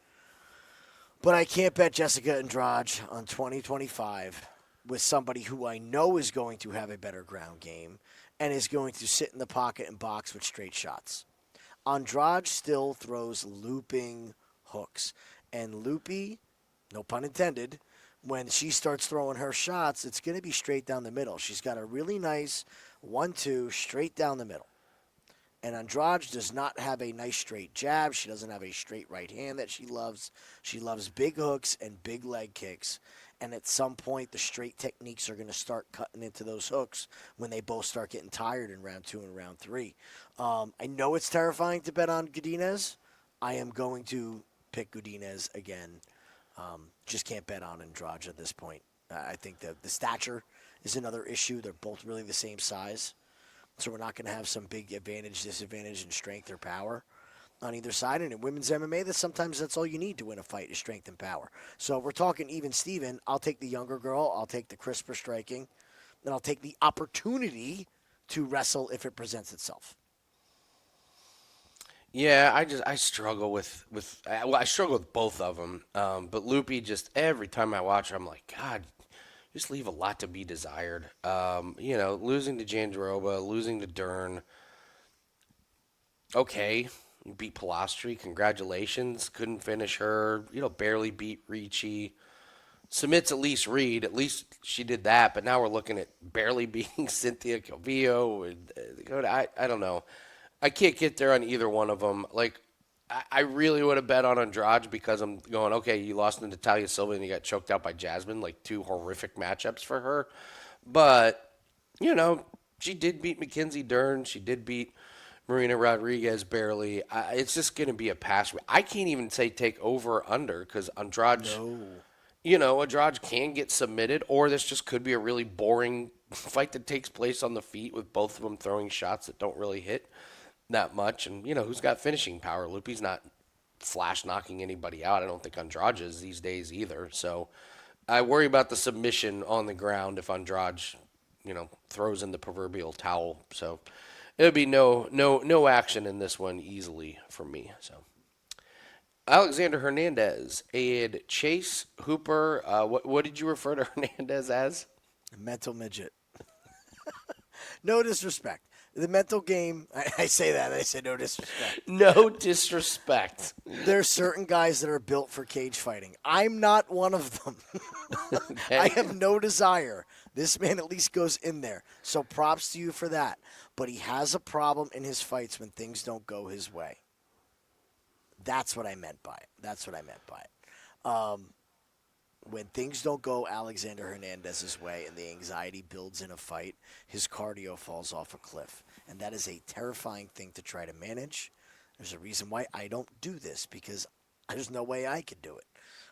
Speaker 2: But I can't bet Jessica Andrade on 2025 with somebody who I know is going to have a better ground game and is going to sit in the pocket and box with straight shots. Andrade still throws looping hooks. And Lupi, no pun intended, when she starts throwing her shots, it's going to be straight down the middle. She's got a really nice 1-2 straight down the middle. And Andrade does not have a nice straight jab. She doesn't have a straight right hand that she loves. She loves big hooks and big leg kicks. And at some point, the straight techniques are going to start cutting into those hooks when they both start getting tired in round 2 and round 3. I know it's terrifying to bet on Godinez. I am going to pick Godinez again. Just can't bet on Andrade at this point. I think the stature is another issue. They're both really the same size. So we're not going to have some big advantage, disadvantage in strength or power on either side. And in women's MMA, sometimes that's all you need to win a fight is strength and power. So if we're talking even Steven, I'll take the younger girl. I'll take the crisper striking. And I'll take the opportunity to wrestle if it presents itself.
Speaker 1: Yeah, I struggle with I struggle with both of them. But Lupi, just every time I watch her, I'm like, God, just leave a lot to be desired. Losing to Jandiroba, losing to Dern. Okay, you beat Pilastri. Congratulations. Couldn't finish her. Barely beat Ricci. Submits at least Reed. At least she did that. But now we're looking at barely beating Cynthia Calvillo. And, I don't know. I can't get there on either one of them. Like, I really would have bet on Andrade because I'm going, okay, you lost to Natalia Silva and you got choked out by Jasmine. Like, two horrific matchups for her. But, she did beat Mackenzie Dern. She did beat Marina Rodriguez barely. It's just going to be a pass. I can't even say take over or under because Andrade, Andrade can get submitted, or this just could be a really boring fight that takes place on the feet with both of them throwing shots that don't really hit that much. And, who's got finishing power? Lupi's not flash knocking anybody out. I don't think Andrade is these days either. So I worry about the submission on the ground if Andrade, throws in the proverbial towel. So it would be no action in this one easily for me. So Alexander Hernandez and Chase Hooper. What did you refer to Hernandez as?
Speaker 2: Mental midget. No disrespect. The mental game, I say that. I say no disrespect.
Speaker 1: No disrespect.
Speaker 2: There's certain guys that are built for cage fighting. I'm not one of them.
Speaker 1: Okay.
Speaker 2: I have no desire. This man at least goes in there. So props to you for that. But he has a problem in his fights when things don't go his way. That's what I meant by it. When things don't go Alexander Hernandez's way and the anxiety builds in a fight, his cardio falls off a cliff. And that is a terrifying thing to try to manage. There's a reason why I don't do this, because there's no way I could do it.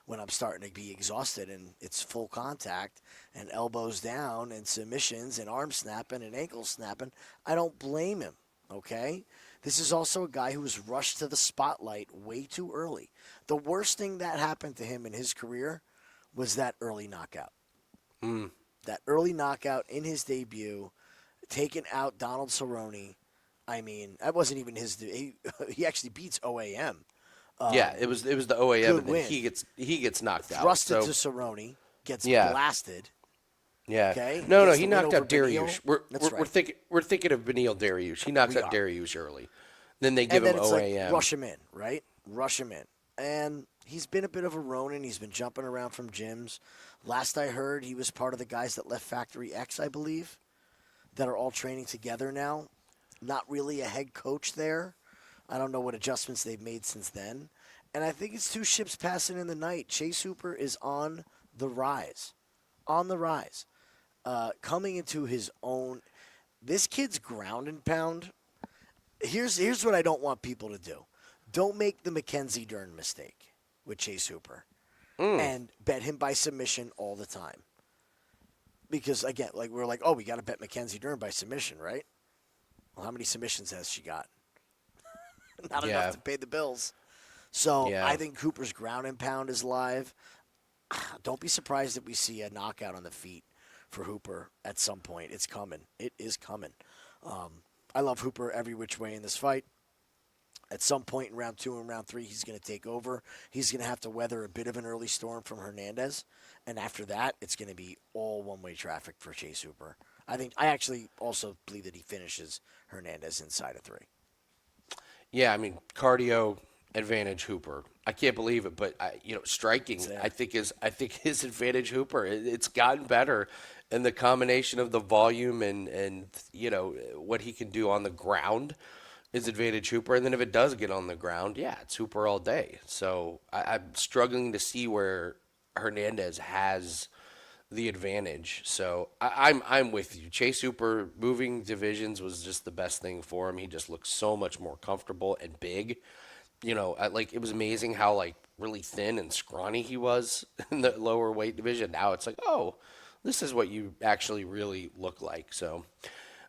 Speaker 2: When I'm starting to be exhausted and it's full contact and elbows down and submissions and arm snapping and ankle snapping, I don't blame him, okay? This is also a guy who was rushed to the spotlight way too early. The worst thing that happened to him in his career was that early knockout. That early knockout in his debut, taking out Donald Cerrone. I mean, that wasn't even his. He actually beats OAM.
Speaker 1: Yeah, it was the OAM, and then
Speaker 2: win.
Speaker 1: he gets knocked out.
Speaker 2: Thrusted to Cerrone, gets blasted.
Speaker 1: Yeah.
Speaker 2: Okay.
Speaker 1: No, he knocked out Dariush. We're thinking of Beneil Dariush. He knocks out Dariush early. Then they give him OAM.
Speaker 2: Like, rush him in, right? Rush him in. And he's been a bit of a Ronin. He's been jumping around from gyms. Last I heard, he was part of the guys that left Factory X, I believe, that are all training together now. Not really a head coach there. I don't know what adjustments they've made since then. And I think it's two ships passing in the night. Chase Hooper is on the rise. On the rise. Coming into his own. This kid's ground and pound. Here's what I don't want people to do. Don't make the Mackenzie Dern mistake with Chase Hooper and bet him by submission all the time. Because, again, like we're like, we got to bet Mackenzie Dern by submission, right? Well, how many submissions has she got? Not enough to pay the bills. So I think Cooper's ground and pound is live. Don't be surprised if we see a knockout on the feet for Hooper at some point. It's coming. It is coming. I love Hooper every which way in this fight. At some point in round 2 and round 3, he's going to take over. He's going to have to weather a bit of an early storm from Hernandez. And after that, it's going to be all one-way traffic for Chase Hooper. I actually also believe that he finishes Hernandez inside of 3.
Speaker 1: Yeah, I mean, cardio advantage Hooper. I can't believe it, but striking. I think his advantage Hooper. It's gotten better, and the combination of the volume and what he can do on the ground is advantage Hooper. And then if it does get on the ground, it's Hooper all day. So I'm struggling to see where Hernandez has the advantage. So I'm with you. Chase Hooper moving divisions was just the best thing for him. He just looked so much more comfortable and big. It was amazing how really thin and scrawny he was in the lower weight division. Now it's like, this is what you actually really look like. So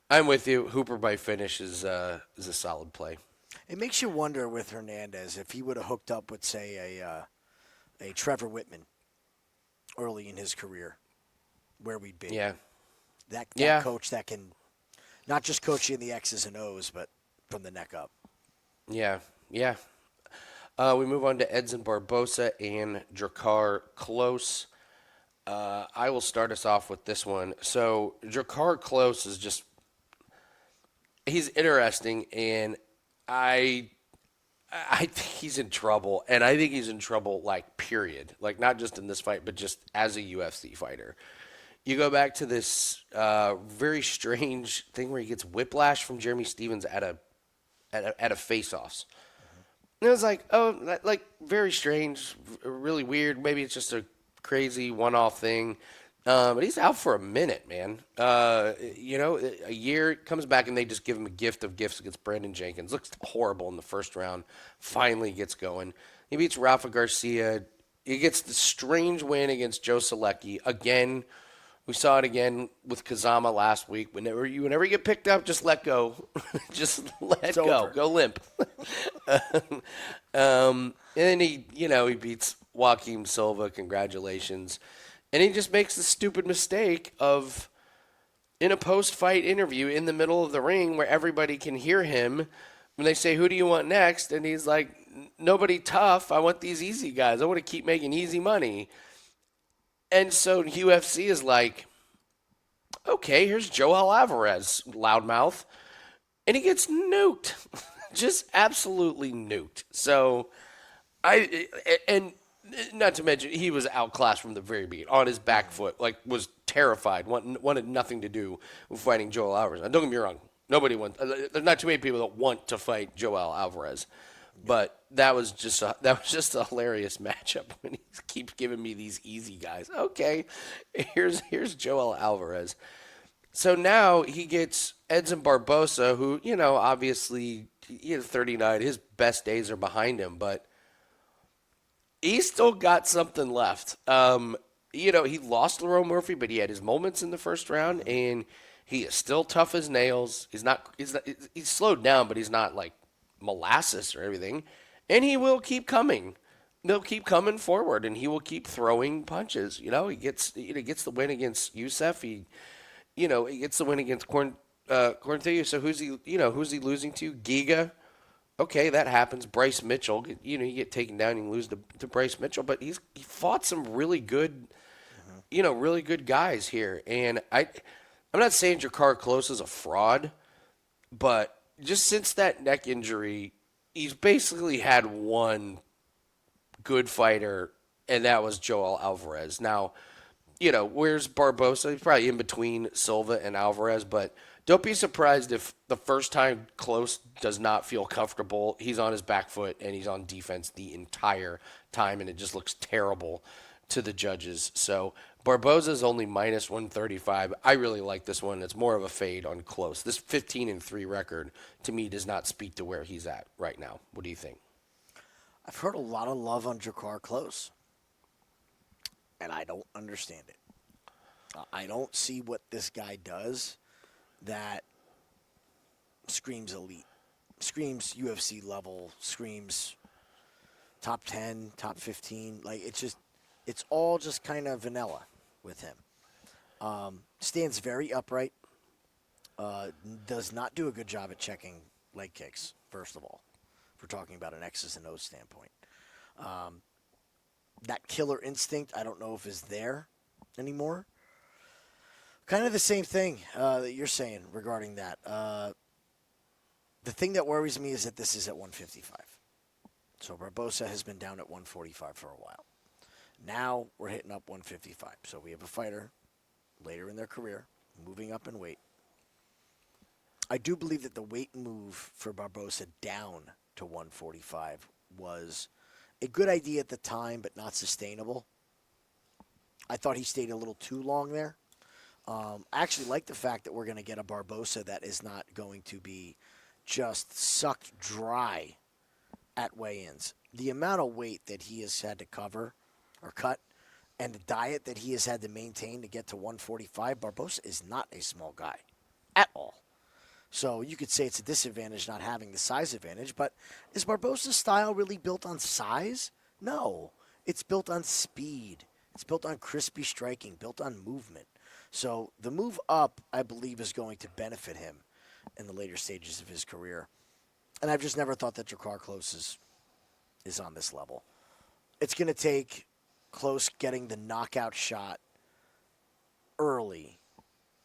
Speaker 1: I'm with you. Hooper by finish is a solid play.
Speaker 2: It makes you wonder with Hernandez if he would have hooked up with, say, a Trevor Whitman early in his career, where we'd be.
Speaker 1: Yeah.
Speaker 2: That coach that can not just coach you in the X's and O's, but from the neck up.
Speaker 1: Yeah. We move on to Edson Barbosa and Drakkar Klose. I will start us off with this one. So Drakkar Klose is he's interesting, and I think he's in trouble, and I think he's in trouble, like, period. Like, not just in this fight, but just as a UFC fighter. You go back to this very strange thing where he gets whiplash from Jeremy Stevens at a face-offs. And it was like, oh, like, very strange, really weird. Maybe it's just a crazy one-off thing. But he's out for a minute, man. A year, comes back, and they just give him a gift of gifts against Brandon Jenkins. Looks horrible in the first round. Finally gets going. He beats Rafa Garcia. He gets the strange win against Joe Selecki. Again, we saw it again with Kazama last week. Whenever you get picked up, just let go. Just let go.
Speaker 2: Over.
Speaker 1: Go limp. And then he beats Joaquim Silva. Congratulations. And he just makes the stupid mistake of, in a post-fight interview in the middle of the ring where everybody can hear him, when they say, who do you want next? And he's like, nobody tough. I want these easy guys. I want to keep making easy money. And so UFC is like, okay, here's Joel Alvarez, loudmouth. And he gets nuked. Just absolutely nuked. So, not to mention, he was outclassed from the very beginning, on his back foot, like, was terrified, wanted nothing to do with fighting Joel Alvarez. Now, don't get me wrong, nobody wants. There's not too many people that want to fight Joel Alvarez, but that was just a hilarious matchup when he keeps giving me these easy guys. Okay, here's Joel Alvarez. So now he gets Edson Barbosa, who, obviously, he had 39. His best days are behind him, but he's still got something left. He lost Lerone Murphy, but he had his moments in the first round, and he is still tough as nails. He's slowed down, but he's not like molasses or everything. And he will keep coming. They'll keep coming forward, and he will keep throwing punches. He gets the win against Youssef. He gets the win against Corntheu. So who's he losing to? Giga. Okay, that happens. Bryce Mitchell, you get taken down and lose to Bryce Mitchell, but he fought some really good, really good guys here. And I'm not saying Drakkar Klose is a fraud, but just since that neck injury, he's basically had one good fighter, and that was Joel Alvarez. Now, where's Barbosa? He's probably in between Silva and Alvarez, but don't be surprised if the first time Klose does not feel comfortable, he's on his back foot and he's on defense the entire time, and it just looks terrible to the judges. So Barboza is only minus 135. I really like this one. It's more of a fade on Klose. This 15-3 record, to me, does not speak to where he's at right now. What do you think?
Speaker 2: I've heard a lot of love on Drakkar Klose, and I don't understand it. I don't see what this guy does that screams elite, screams UFC level, screams top 10, top 15. Like, it's all just kind of vanilla with him. Stands very upright. Does not do a good job at checking leg kicks, first of all, if we're talking about an X's and O's standpoint. That killer instinct, I don't know if is there anymore. Kind of the same thing that you're saying regarding that. The thing that worries me is that this is at 155. So Barbosa has been down at 145 for a while. Now we're hitting up 155. So we have a fighter later in their career moving up in weight. I do believe that the weight move for Barbosa down to 145 was a good idea at the time, but not sustainable. I thought he stayed a little too long there. I actually like the fact that we're going to get a Barbosa that is not going to be just sucked dry at weigh-ins. The amount of weight that he has had to cover or cut and the diet that he has had to maintain to get to 145, Barbosa is not a small guy at all. So you could say it's a disadvantage not having the size advantage, but is Barbosa's style really built on size? No. It's built on speed. It's built on crispy striking, built on movement. So the move up, I believe, is going to benefit him in the later stages of his career. And I've just never thought that Drakkar Klose is on this level. It's going to take Klose getting the knockout shot early,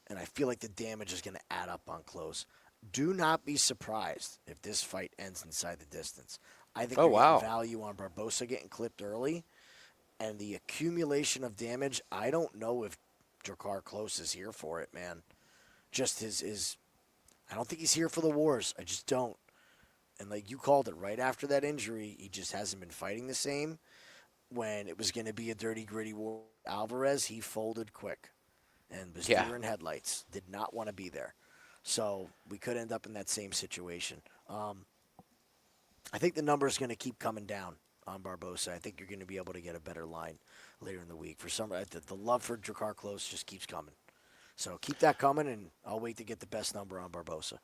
Speaker 2: and I feel like the damage is going to add up on Klose. Do not be surprised if this fight ends inside the distance. I think
Speaker 1: Oh,
Speaker 2: you're getting
Speaker 1: wow.
Speaker 2: value on Barbosa getting clipped early, and the accumulation of damage. I don't know if Drakkar Klose is here for it, man. Just his I don't think he's here for the wars. I just don't. And like you called it, right after that injury, he just hasn't been fighting the same. When it was going to be a dirty, gritty war, Alvarez, he folded quick and was
Speaker 1: Yeah.
Speaker 2: deer in headlights. Did not want to be there. So we could end up in that same situation. I think the number is going to keep coming down on Barbosa. I think you're going to be able to get a better line later in the week. For some, the love for Drakkar Klose just keeps coming. So keep that coming, and I'll wait to get the best number on Barbosa.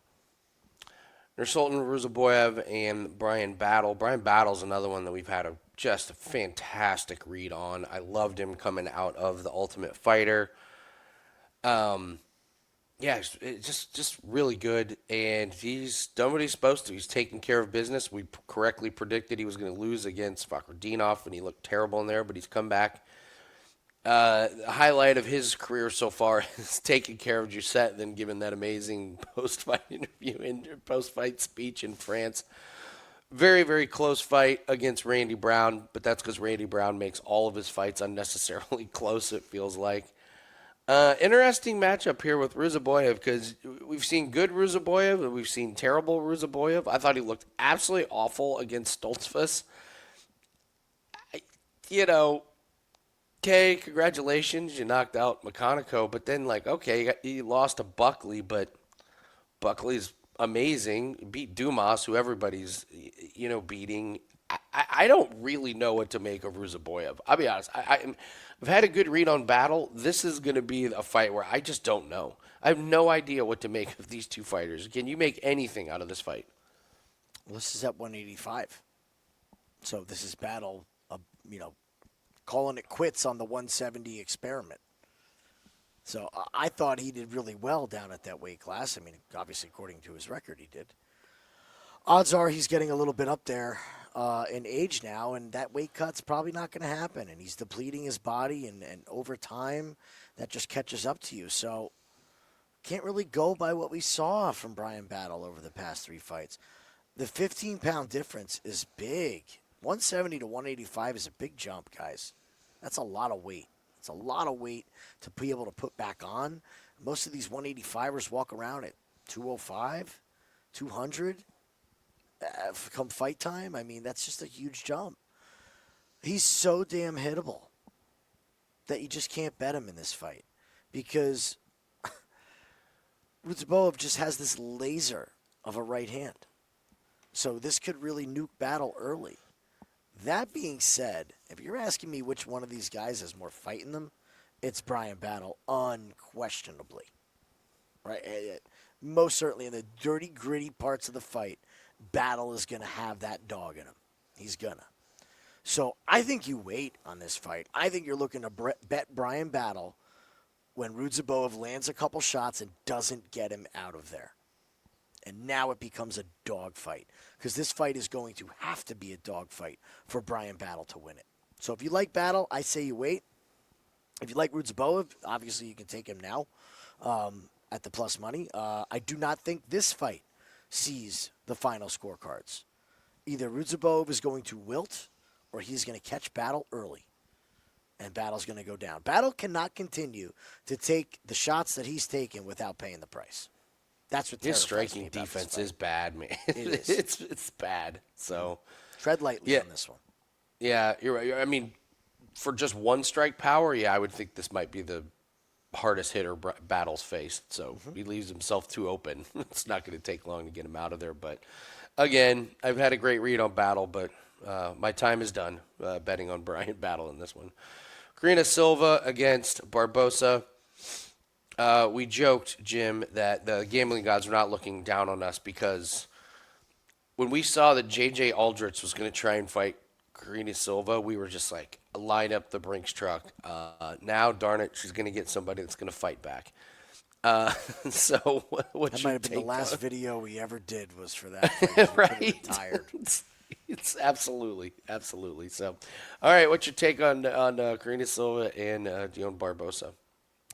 Speaker 1: Nursultan Ruziboev and Brian Battle. Brian Battle's another one that we've had just a fantastic read on. I loved him coming out of the Ultimate Fighter. Yeah, it's just really good, and he's done what he's supposed to. He's taking care of business. We correctly predicted he was going to lose against Vakardinov, and he looked terrible in there, but he's come back. The highlight of his career so far is taking care of Giuseppe, then giving that amazing post-fight interview and post-fight speech in France. Very, very close fight against Randy Brown, but that's because Randy Brown makes all of his fights unnecessarily close, it feels like. Interesting matchup here with Ruziboev because we've seen good Ruziboev and we've seen terrible Ruziboev. I thought he looked absolutely awful against Stoltzfus. Okay, congratulations, you knocked out McConaughey, but then okay, you lost to Buckley, but Buckley's amazing. He beat Dumas, who everybody's beating. I don't really know what to make of Ruziboev. I'll be honest. I've had a good read on Battle. This is going to be a fight where I just don't know. I have no idea what to make of these two fighters. Can you make anything out of this fight?
Speaker 2: Well, this is at 185. So this is Battle, calling it quits on the 170 experiment. So I thought he did really well down at that weight class. I mean, obviously, according to his record, he did. Odds are he's getting a little bit up there in age now, and that weight cut's probably not going to happen. And he's depleting his body, and over time, that just catches up to you. So can't really go by what we saw from Brian Battle over the past 3 fights. The 15-pound difference is big. 170 to 185 is a big jump, guys. That's a lot of weight. It's a lot of weight to be able to put back on. Most of these 185ers walk around at 205, 200. Come fight time, I mean, that's just a huge jump. He's so damn hittable that you just can't bet him in this fight because Ruziboev just has this laser of a right hand. So this could really nuke Battle early. That being said, if you're asking me which one of these guys has more fight in them, it's Brian Battle, unquestionably. Right? Most certainly in the dirty, gritty parts of the fight, Battle is going to have that dog in him. He's going to. So I think you wait on this fight. I think you're looking to bet Brian Battle when Ruziboev lands a couple shots and doesn't get him out of there. And now it becomes a dog fight because this fight is going to have to be a dog fight for Brian Battle to win it. So if you like Battle, I say you wait. If you like Ruziboev, obviously you can take him now at the plus money. I do not think this fight sees the final scorecards. Either Ruziboev is going to wilt or he's going to catch Battle early. And Battle's going to go down. Battle cannot continue to take the shots that he's taken without paying the price. That's what
Speaker 1: his
Speaker 2: terrifies
Speaker 1: striking
Speaker 2: me about
Speaker 1: defense
Speaker 2: this fight.
Speaker 1: is bad, man.
Speaker 2: It is.
Speaker 1: It's bad. So
Speaker 2: tread lightly on this one.
Speaker 1: Yeah, you're right. I mean, for just one strike power, yeah, I would think this might be the hardest hitter Battle's faced. So he leaves himself too open. It's not going to take long to get him out of there. But again, I've had a great read on Battle, but my time is done betting on Brian Battle in this one. Karina Silva against Barbosa. We joked, Jim, that the gambling gods were not looking down on us because when we saw that J.J. Aldrich was going to try and fight Karina Silva, we were just like, line up the Brinks truck. Now, darn it, she's going to get somebody that's going to fight back. So what
Speaker 2: That
Speaker 1: your
Speaker 2: might have been the
Speaker 1: take
Speaker 2: last
Speaker 1: on-
Speaker 2: video we ever did was for that fight.
Speaker 1: right?
Speaker 2: Retired.
Speaker 1: It's absolutely. So, all right, what's your take on Karina Silva and Dion Barbosa?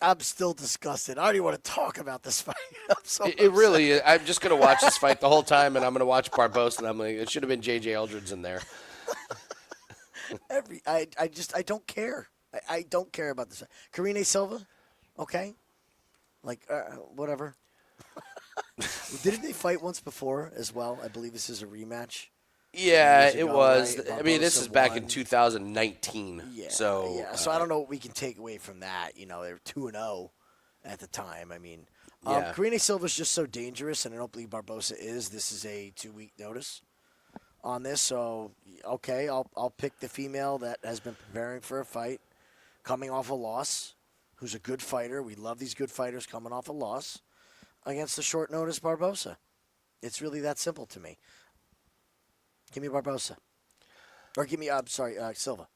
Speaker 2: I'm still disgusted. I don't even want to talk about this fight. I'm so
Speaker 1: It really is. I'm just going to watch this fight the whole time, and I'm going to watch Barbosa, and I'm like, it should have been J.J. Eldred's in there.
Speaker 2: I don't care. I don't care about this. Karine Silva, okay, like whatever. Didn't they fight once before as well? I believe this is a rematch.
Speaker 1: Yeah,
Speaker 2: Years
Speaker 1: it
Speaker 2: ago,
Speaker 1: was.
Speaker 2: right?
Speaker 1: I mean, this
Speaker 2: Barbosa
Speaker 1: is back in
Speaker 2: won.
Speaker 1: 2019.
Speaker 2: Yeah,
Speaker 1: So,
Speaker 2: yeah. So I don't know what we can take away from that. You know, they were 2-0 at the time. I mean,
Speaker 1: Yeah.
Speaker 2: Karine Silva's just so dangerous, and I don't believe Barbosa is. This is a 2-week notice on this. So okay, I'll pick the female that has been preparing for a fight, coming off a loss, who's a good fighter. We love these good fighters coming off a loss against the short notice Barbosa. It's really that simple to me. Give me Barbosa. Or give me, Silva.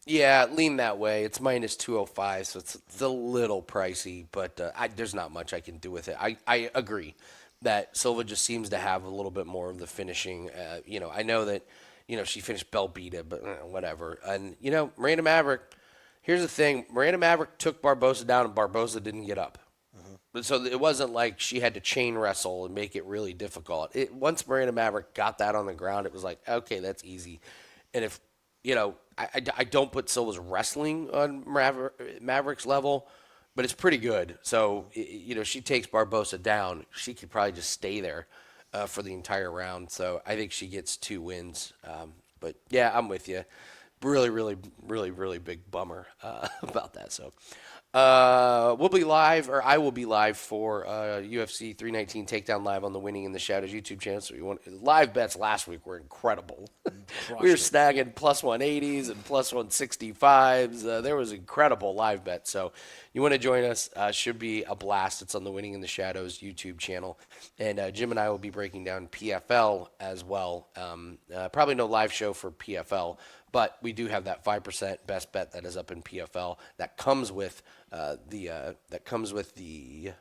Speaker 1: Yeah, lean that way. It's minus 205, so it's a little pricey, but there's not much I can do with it. I agree that Silva just seems to have a little bit more of the finishing. I know that, she finished Belbita, but whatever. And, Miranda Maverick, here's the thing. Miranda Maverick took Barbosa down, and Barbosa didn't get up. But so it wasn't like she had to chain wrestle and make it really difficult. Once Miranda Maverick got that on the ground, it was like, okay, that's easy. And if, I don't put Silva's wrestling on Maverick's level, but it's pretty good. So, she takes Barbosa down. She could probably just stay there for the entire round. So I think she gets 2 wins. But, yeah, I'm with you. Really, really, really, really big bummer about that. So we'll be live, or I will be live for UFC 319 Takedown Live on the Winning in the Shadows YouTube channel. So live bets last week were incredible. We were snagging plus 180s and plus 165s. There was incredible live bets. So you want to join us? Should be a blast. It's on the Winning in the Shadows YouTube channel, and Jim and I will be breaking down PFL as well. Probably no live show for PFL. But we do have that 5% best bet that is up in PFL that comes with the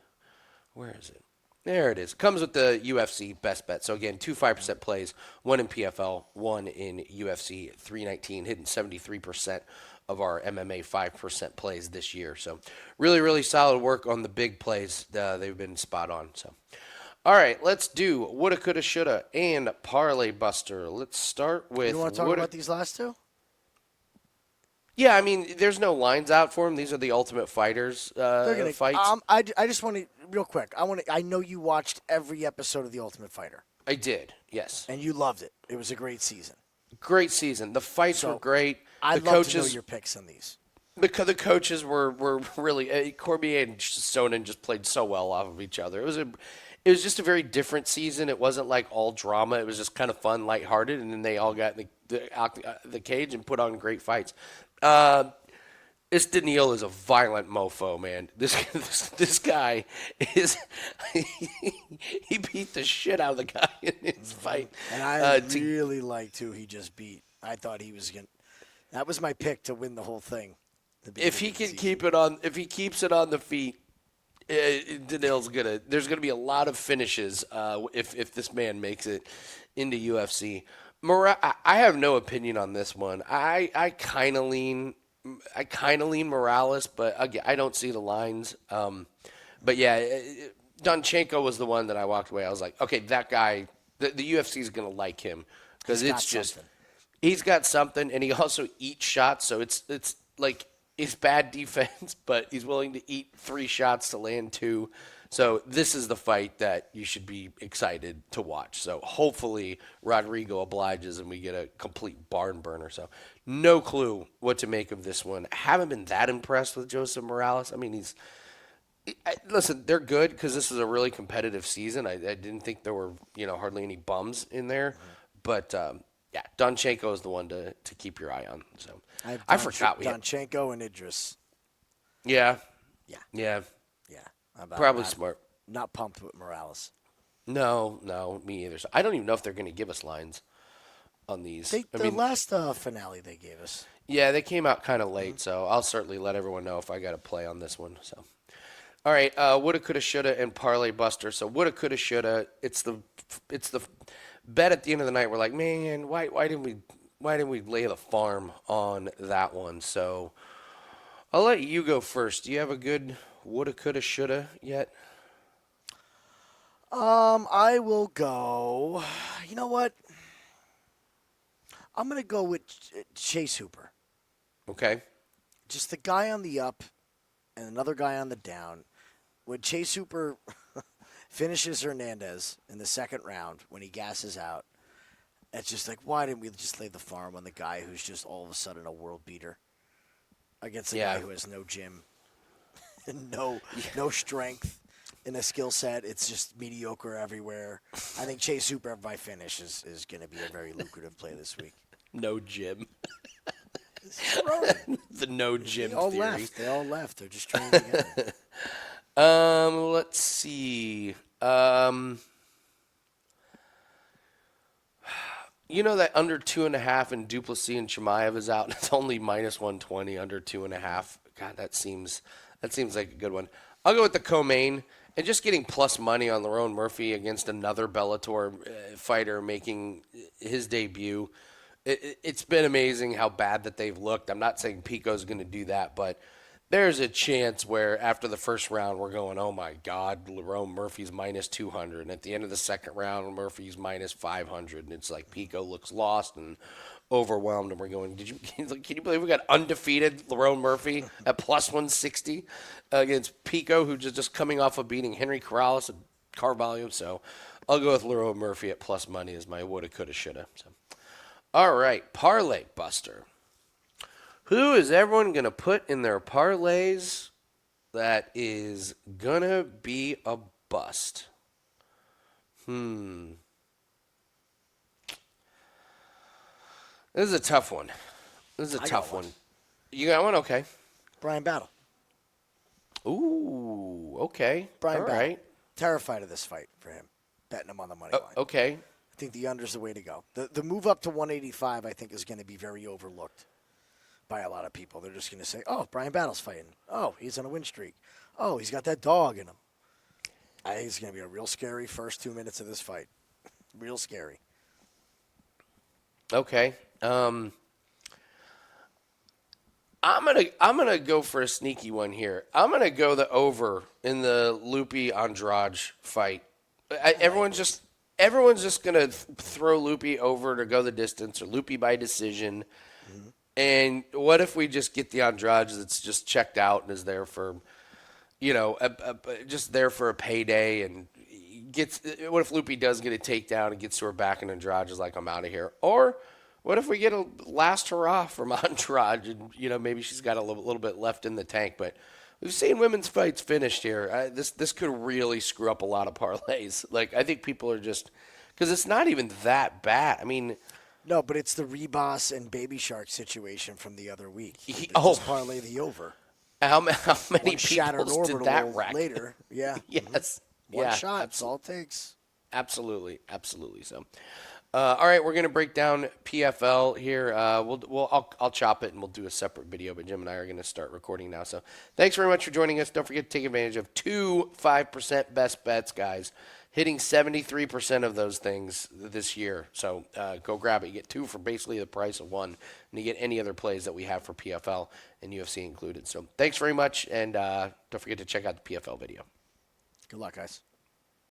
Speaker 1: where is it? There it is. Comes with the UFC best bet. So again, 2 5% plays, one in PFL, one in UFC 319, hitting 73% of our MMA 5% plays this year. So really, really solid work on the big plays. They've been spot on. So. All right, let's do woulda, coulda, shoulda, and parlay buster. Let's start with.
Speaker 2: You want to talk about these last two?
Speaker 1: Yeah, I mean, there's no lines out for them. These are the Ultimate Fighters fights.
Speaker 2: I just want to real quick. I know you watched every episode of The Ultimate Fighter.
Speaker 1: I did, yes.
Speaker 2: And you loved it. It was a great season.
Speaker 1: Great season. The fights were great.
Speaker 2: I'd love to know your picks on these.
Speaker 1: Because the coaches were really Cormier and Sonnen just played so well off of each other. It was just a very different season. It wasn't like all drama. It was just kind of fun, lighthearted, and then they all got in the cage and put on great fights. This Neal is a violent mofo, man. This guy is he beat the shit out of the guy in his fight.
Speaker 2: And I really liked who he just beat. I thought he was going. That was my pick to win the whole thing.
Speaker 1: If he can keep it on, if he keeps it on the feet, Neal's gonna. There's gonna be a lot of finishes if this man makes it into UFC. I have no opinion on this one. I kind of lean Morales, but again, I don't see the lines. But yeah, Donchenko was the one that I walked away. I was like, okay, that guy, the UFC is gonna like him because it's just he's got something, and he also eats shots. So it's like it's bad defense, but he's willing to eat 3 shots to land 2. So this is the fight that you should be excited to watch. So hopefully Rodrigo obliges and we get a complete barn burner. So no clue what to make of this one. I haven't been that impressed with Joseph Morales. I mean, listen, they're good because this was a really competitive season. I didn't think there were hardly any bums in there, but yeah, Donchenko is the one to keep your eye on. So I forgot
Speaker 2: Donchenko and Idris.
Speaker 1: Yeah.
Speaker 2: Yeah.
Speaker 1: Yeah.
Speaker 2: Yeah.
Speaker 1: Probably smart.
Speaker 2: Not pumped with Morales.
Speaker 1: No, me either. So I don't even know if they're going to give us lines on these.
Speaker 2: The last finale they gave us.
Speaker 1: Yeah, they came out kind of late, so I'll certainly let everyone know if I got to play on this one. So, all right, woulda, coulda, shoulda, and parlay buster. So woulda, coulda, shoulda. It's the bet at the end of the night. We're like, man, why didn't we lay the farm on that one? So I'll let you go first. Do you have a good woulda, coulda, shoulda yet?
Speaker 2: I will go. You know what? I'm going to go with Chase Hooper.
Speaker 1: Okay.
Speaker 2: Just the guy on the up and another guy on the down. When Chase Hooper finishes Hernandez in the second round, when he gasses out, it's just like, why didn't we just lay the farm on the guy who's just all of a sudden a world beater against a guy who has no gym and no strength in a skill set? It's just mediocre everywhere. I think Chase Hooper by finish is going to be a very lucrative play this week.
Speaker 1: No gym.
Speaker 2: Rolling.
Speaker 1: The no gym
Speaker 2: They all
Speaker 1: theory.
Speaker 2: left. They all left. They're just training together.
Speaker 1: Let's see. You know that under 2.5 and Duplessis and Chimaev is out. It's only minus 120 under 2.5. God, that seems like a good one. I'll go with the co-main and just getting plus money on Lerone Murphy against another Bellator fighter making his debut. It's been amazing how bad that they've looked. I'm not saying Pico's going to do that, but there's a chance where after the first round we're going, oh my God, Lerone Murphy's minus 200. And at the end of the second round, Murphy's minus 500. And it's like Pico looks lost and overwhelmed. And we're going, can you believe we got undefeated Lerone Murphy at plus 160 against Pico, who's just coming off of beating Henry Corrales and Carvalho. So I'll go with Lerone Murphy at plus money as my woulda, coulda, shoulda. So. All right, Parlay Buster. Who is everyone going to put in their parlays that is going to be a bust? This is a tough one.
Speaker 2: I got one.
Speaker 1: You got one? Okay.
Speaker 2: Brian Battle.
Speaker 1: Ooh, okay.
Speaker 2: Brian
Speaker 1: All
Speaker 2: Battle.
Speaker 1: right.
Speaker 2: Terrified of this fight for him. Betting him on the money line.
Speaker 1: Okay.
Speaker 2: I think the under's the way to go. The move up to 185, I think, is going to be very overlooked by a lot of people. They're just going to say, oh, Brian Battle's fighting. Oh, he's on a win streak. Oh, he's got that dog in him. I think it's going to be a real scary first 2 minutes of this fight. Real scary.
Speaker 1: Okay. I'm gonna go for a sneaky one here. I'm gonna go the over in the Lupi Andrade fight. Everyone's just gonna throw Lupi over to go the distance or Lupi by decision. Mm-hmm. And what if we just get the Andrade that's just checked out and is there for, just there for a payday and gets? What if Lupi does get a takedown and gets to her back and Andrade is like, I'm out of here? Or what if we get a last hurrah from Andrade and, maybe she's got a little bit left in the tank, but we've seen women's fights finished here. This could really screw up a lot of parlays. Like, I think people are just – because it's not even that bad. I mean –
Speaker 2: No, but it's the Rebos and Baby Shark situation from the other week. Just parlay the over.
Speaker 1: How many
Speaker 2: Shattered
Speaker 1: people did that rack?
Speaker 2: Later, yeah.
Speaker 1: Yes.
Speaker 2: One shot, that's all it takes.
Speaker 1: Absolutely. So, all right, we're going to break down PFL here. I'll chop it and we'll do a separate video, but Jim and I are going to start recording now. So thanks very much for joining us. Don't forget to take advantage of 2 5% best bets, guys. Hitting 73% of those things this year. So go grab it. You get 2 for basically the price of 1, and you get any other plays that we have for PFL and UFC included. So thanks very much, and don't forget to check out the PFL video.
Speaker 2: Good luck, guys.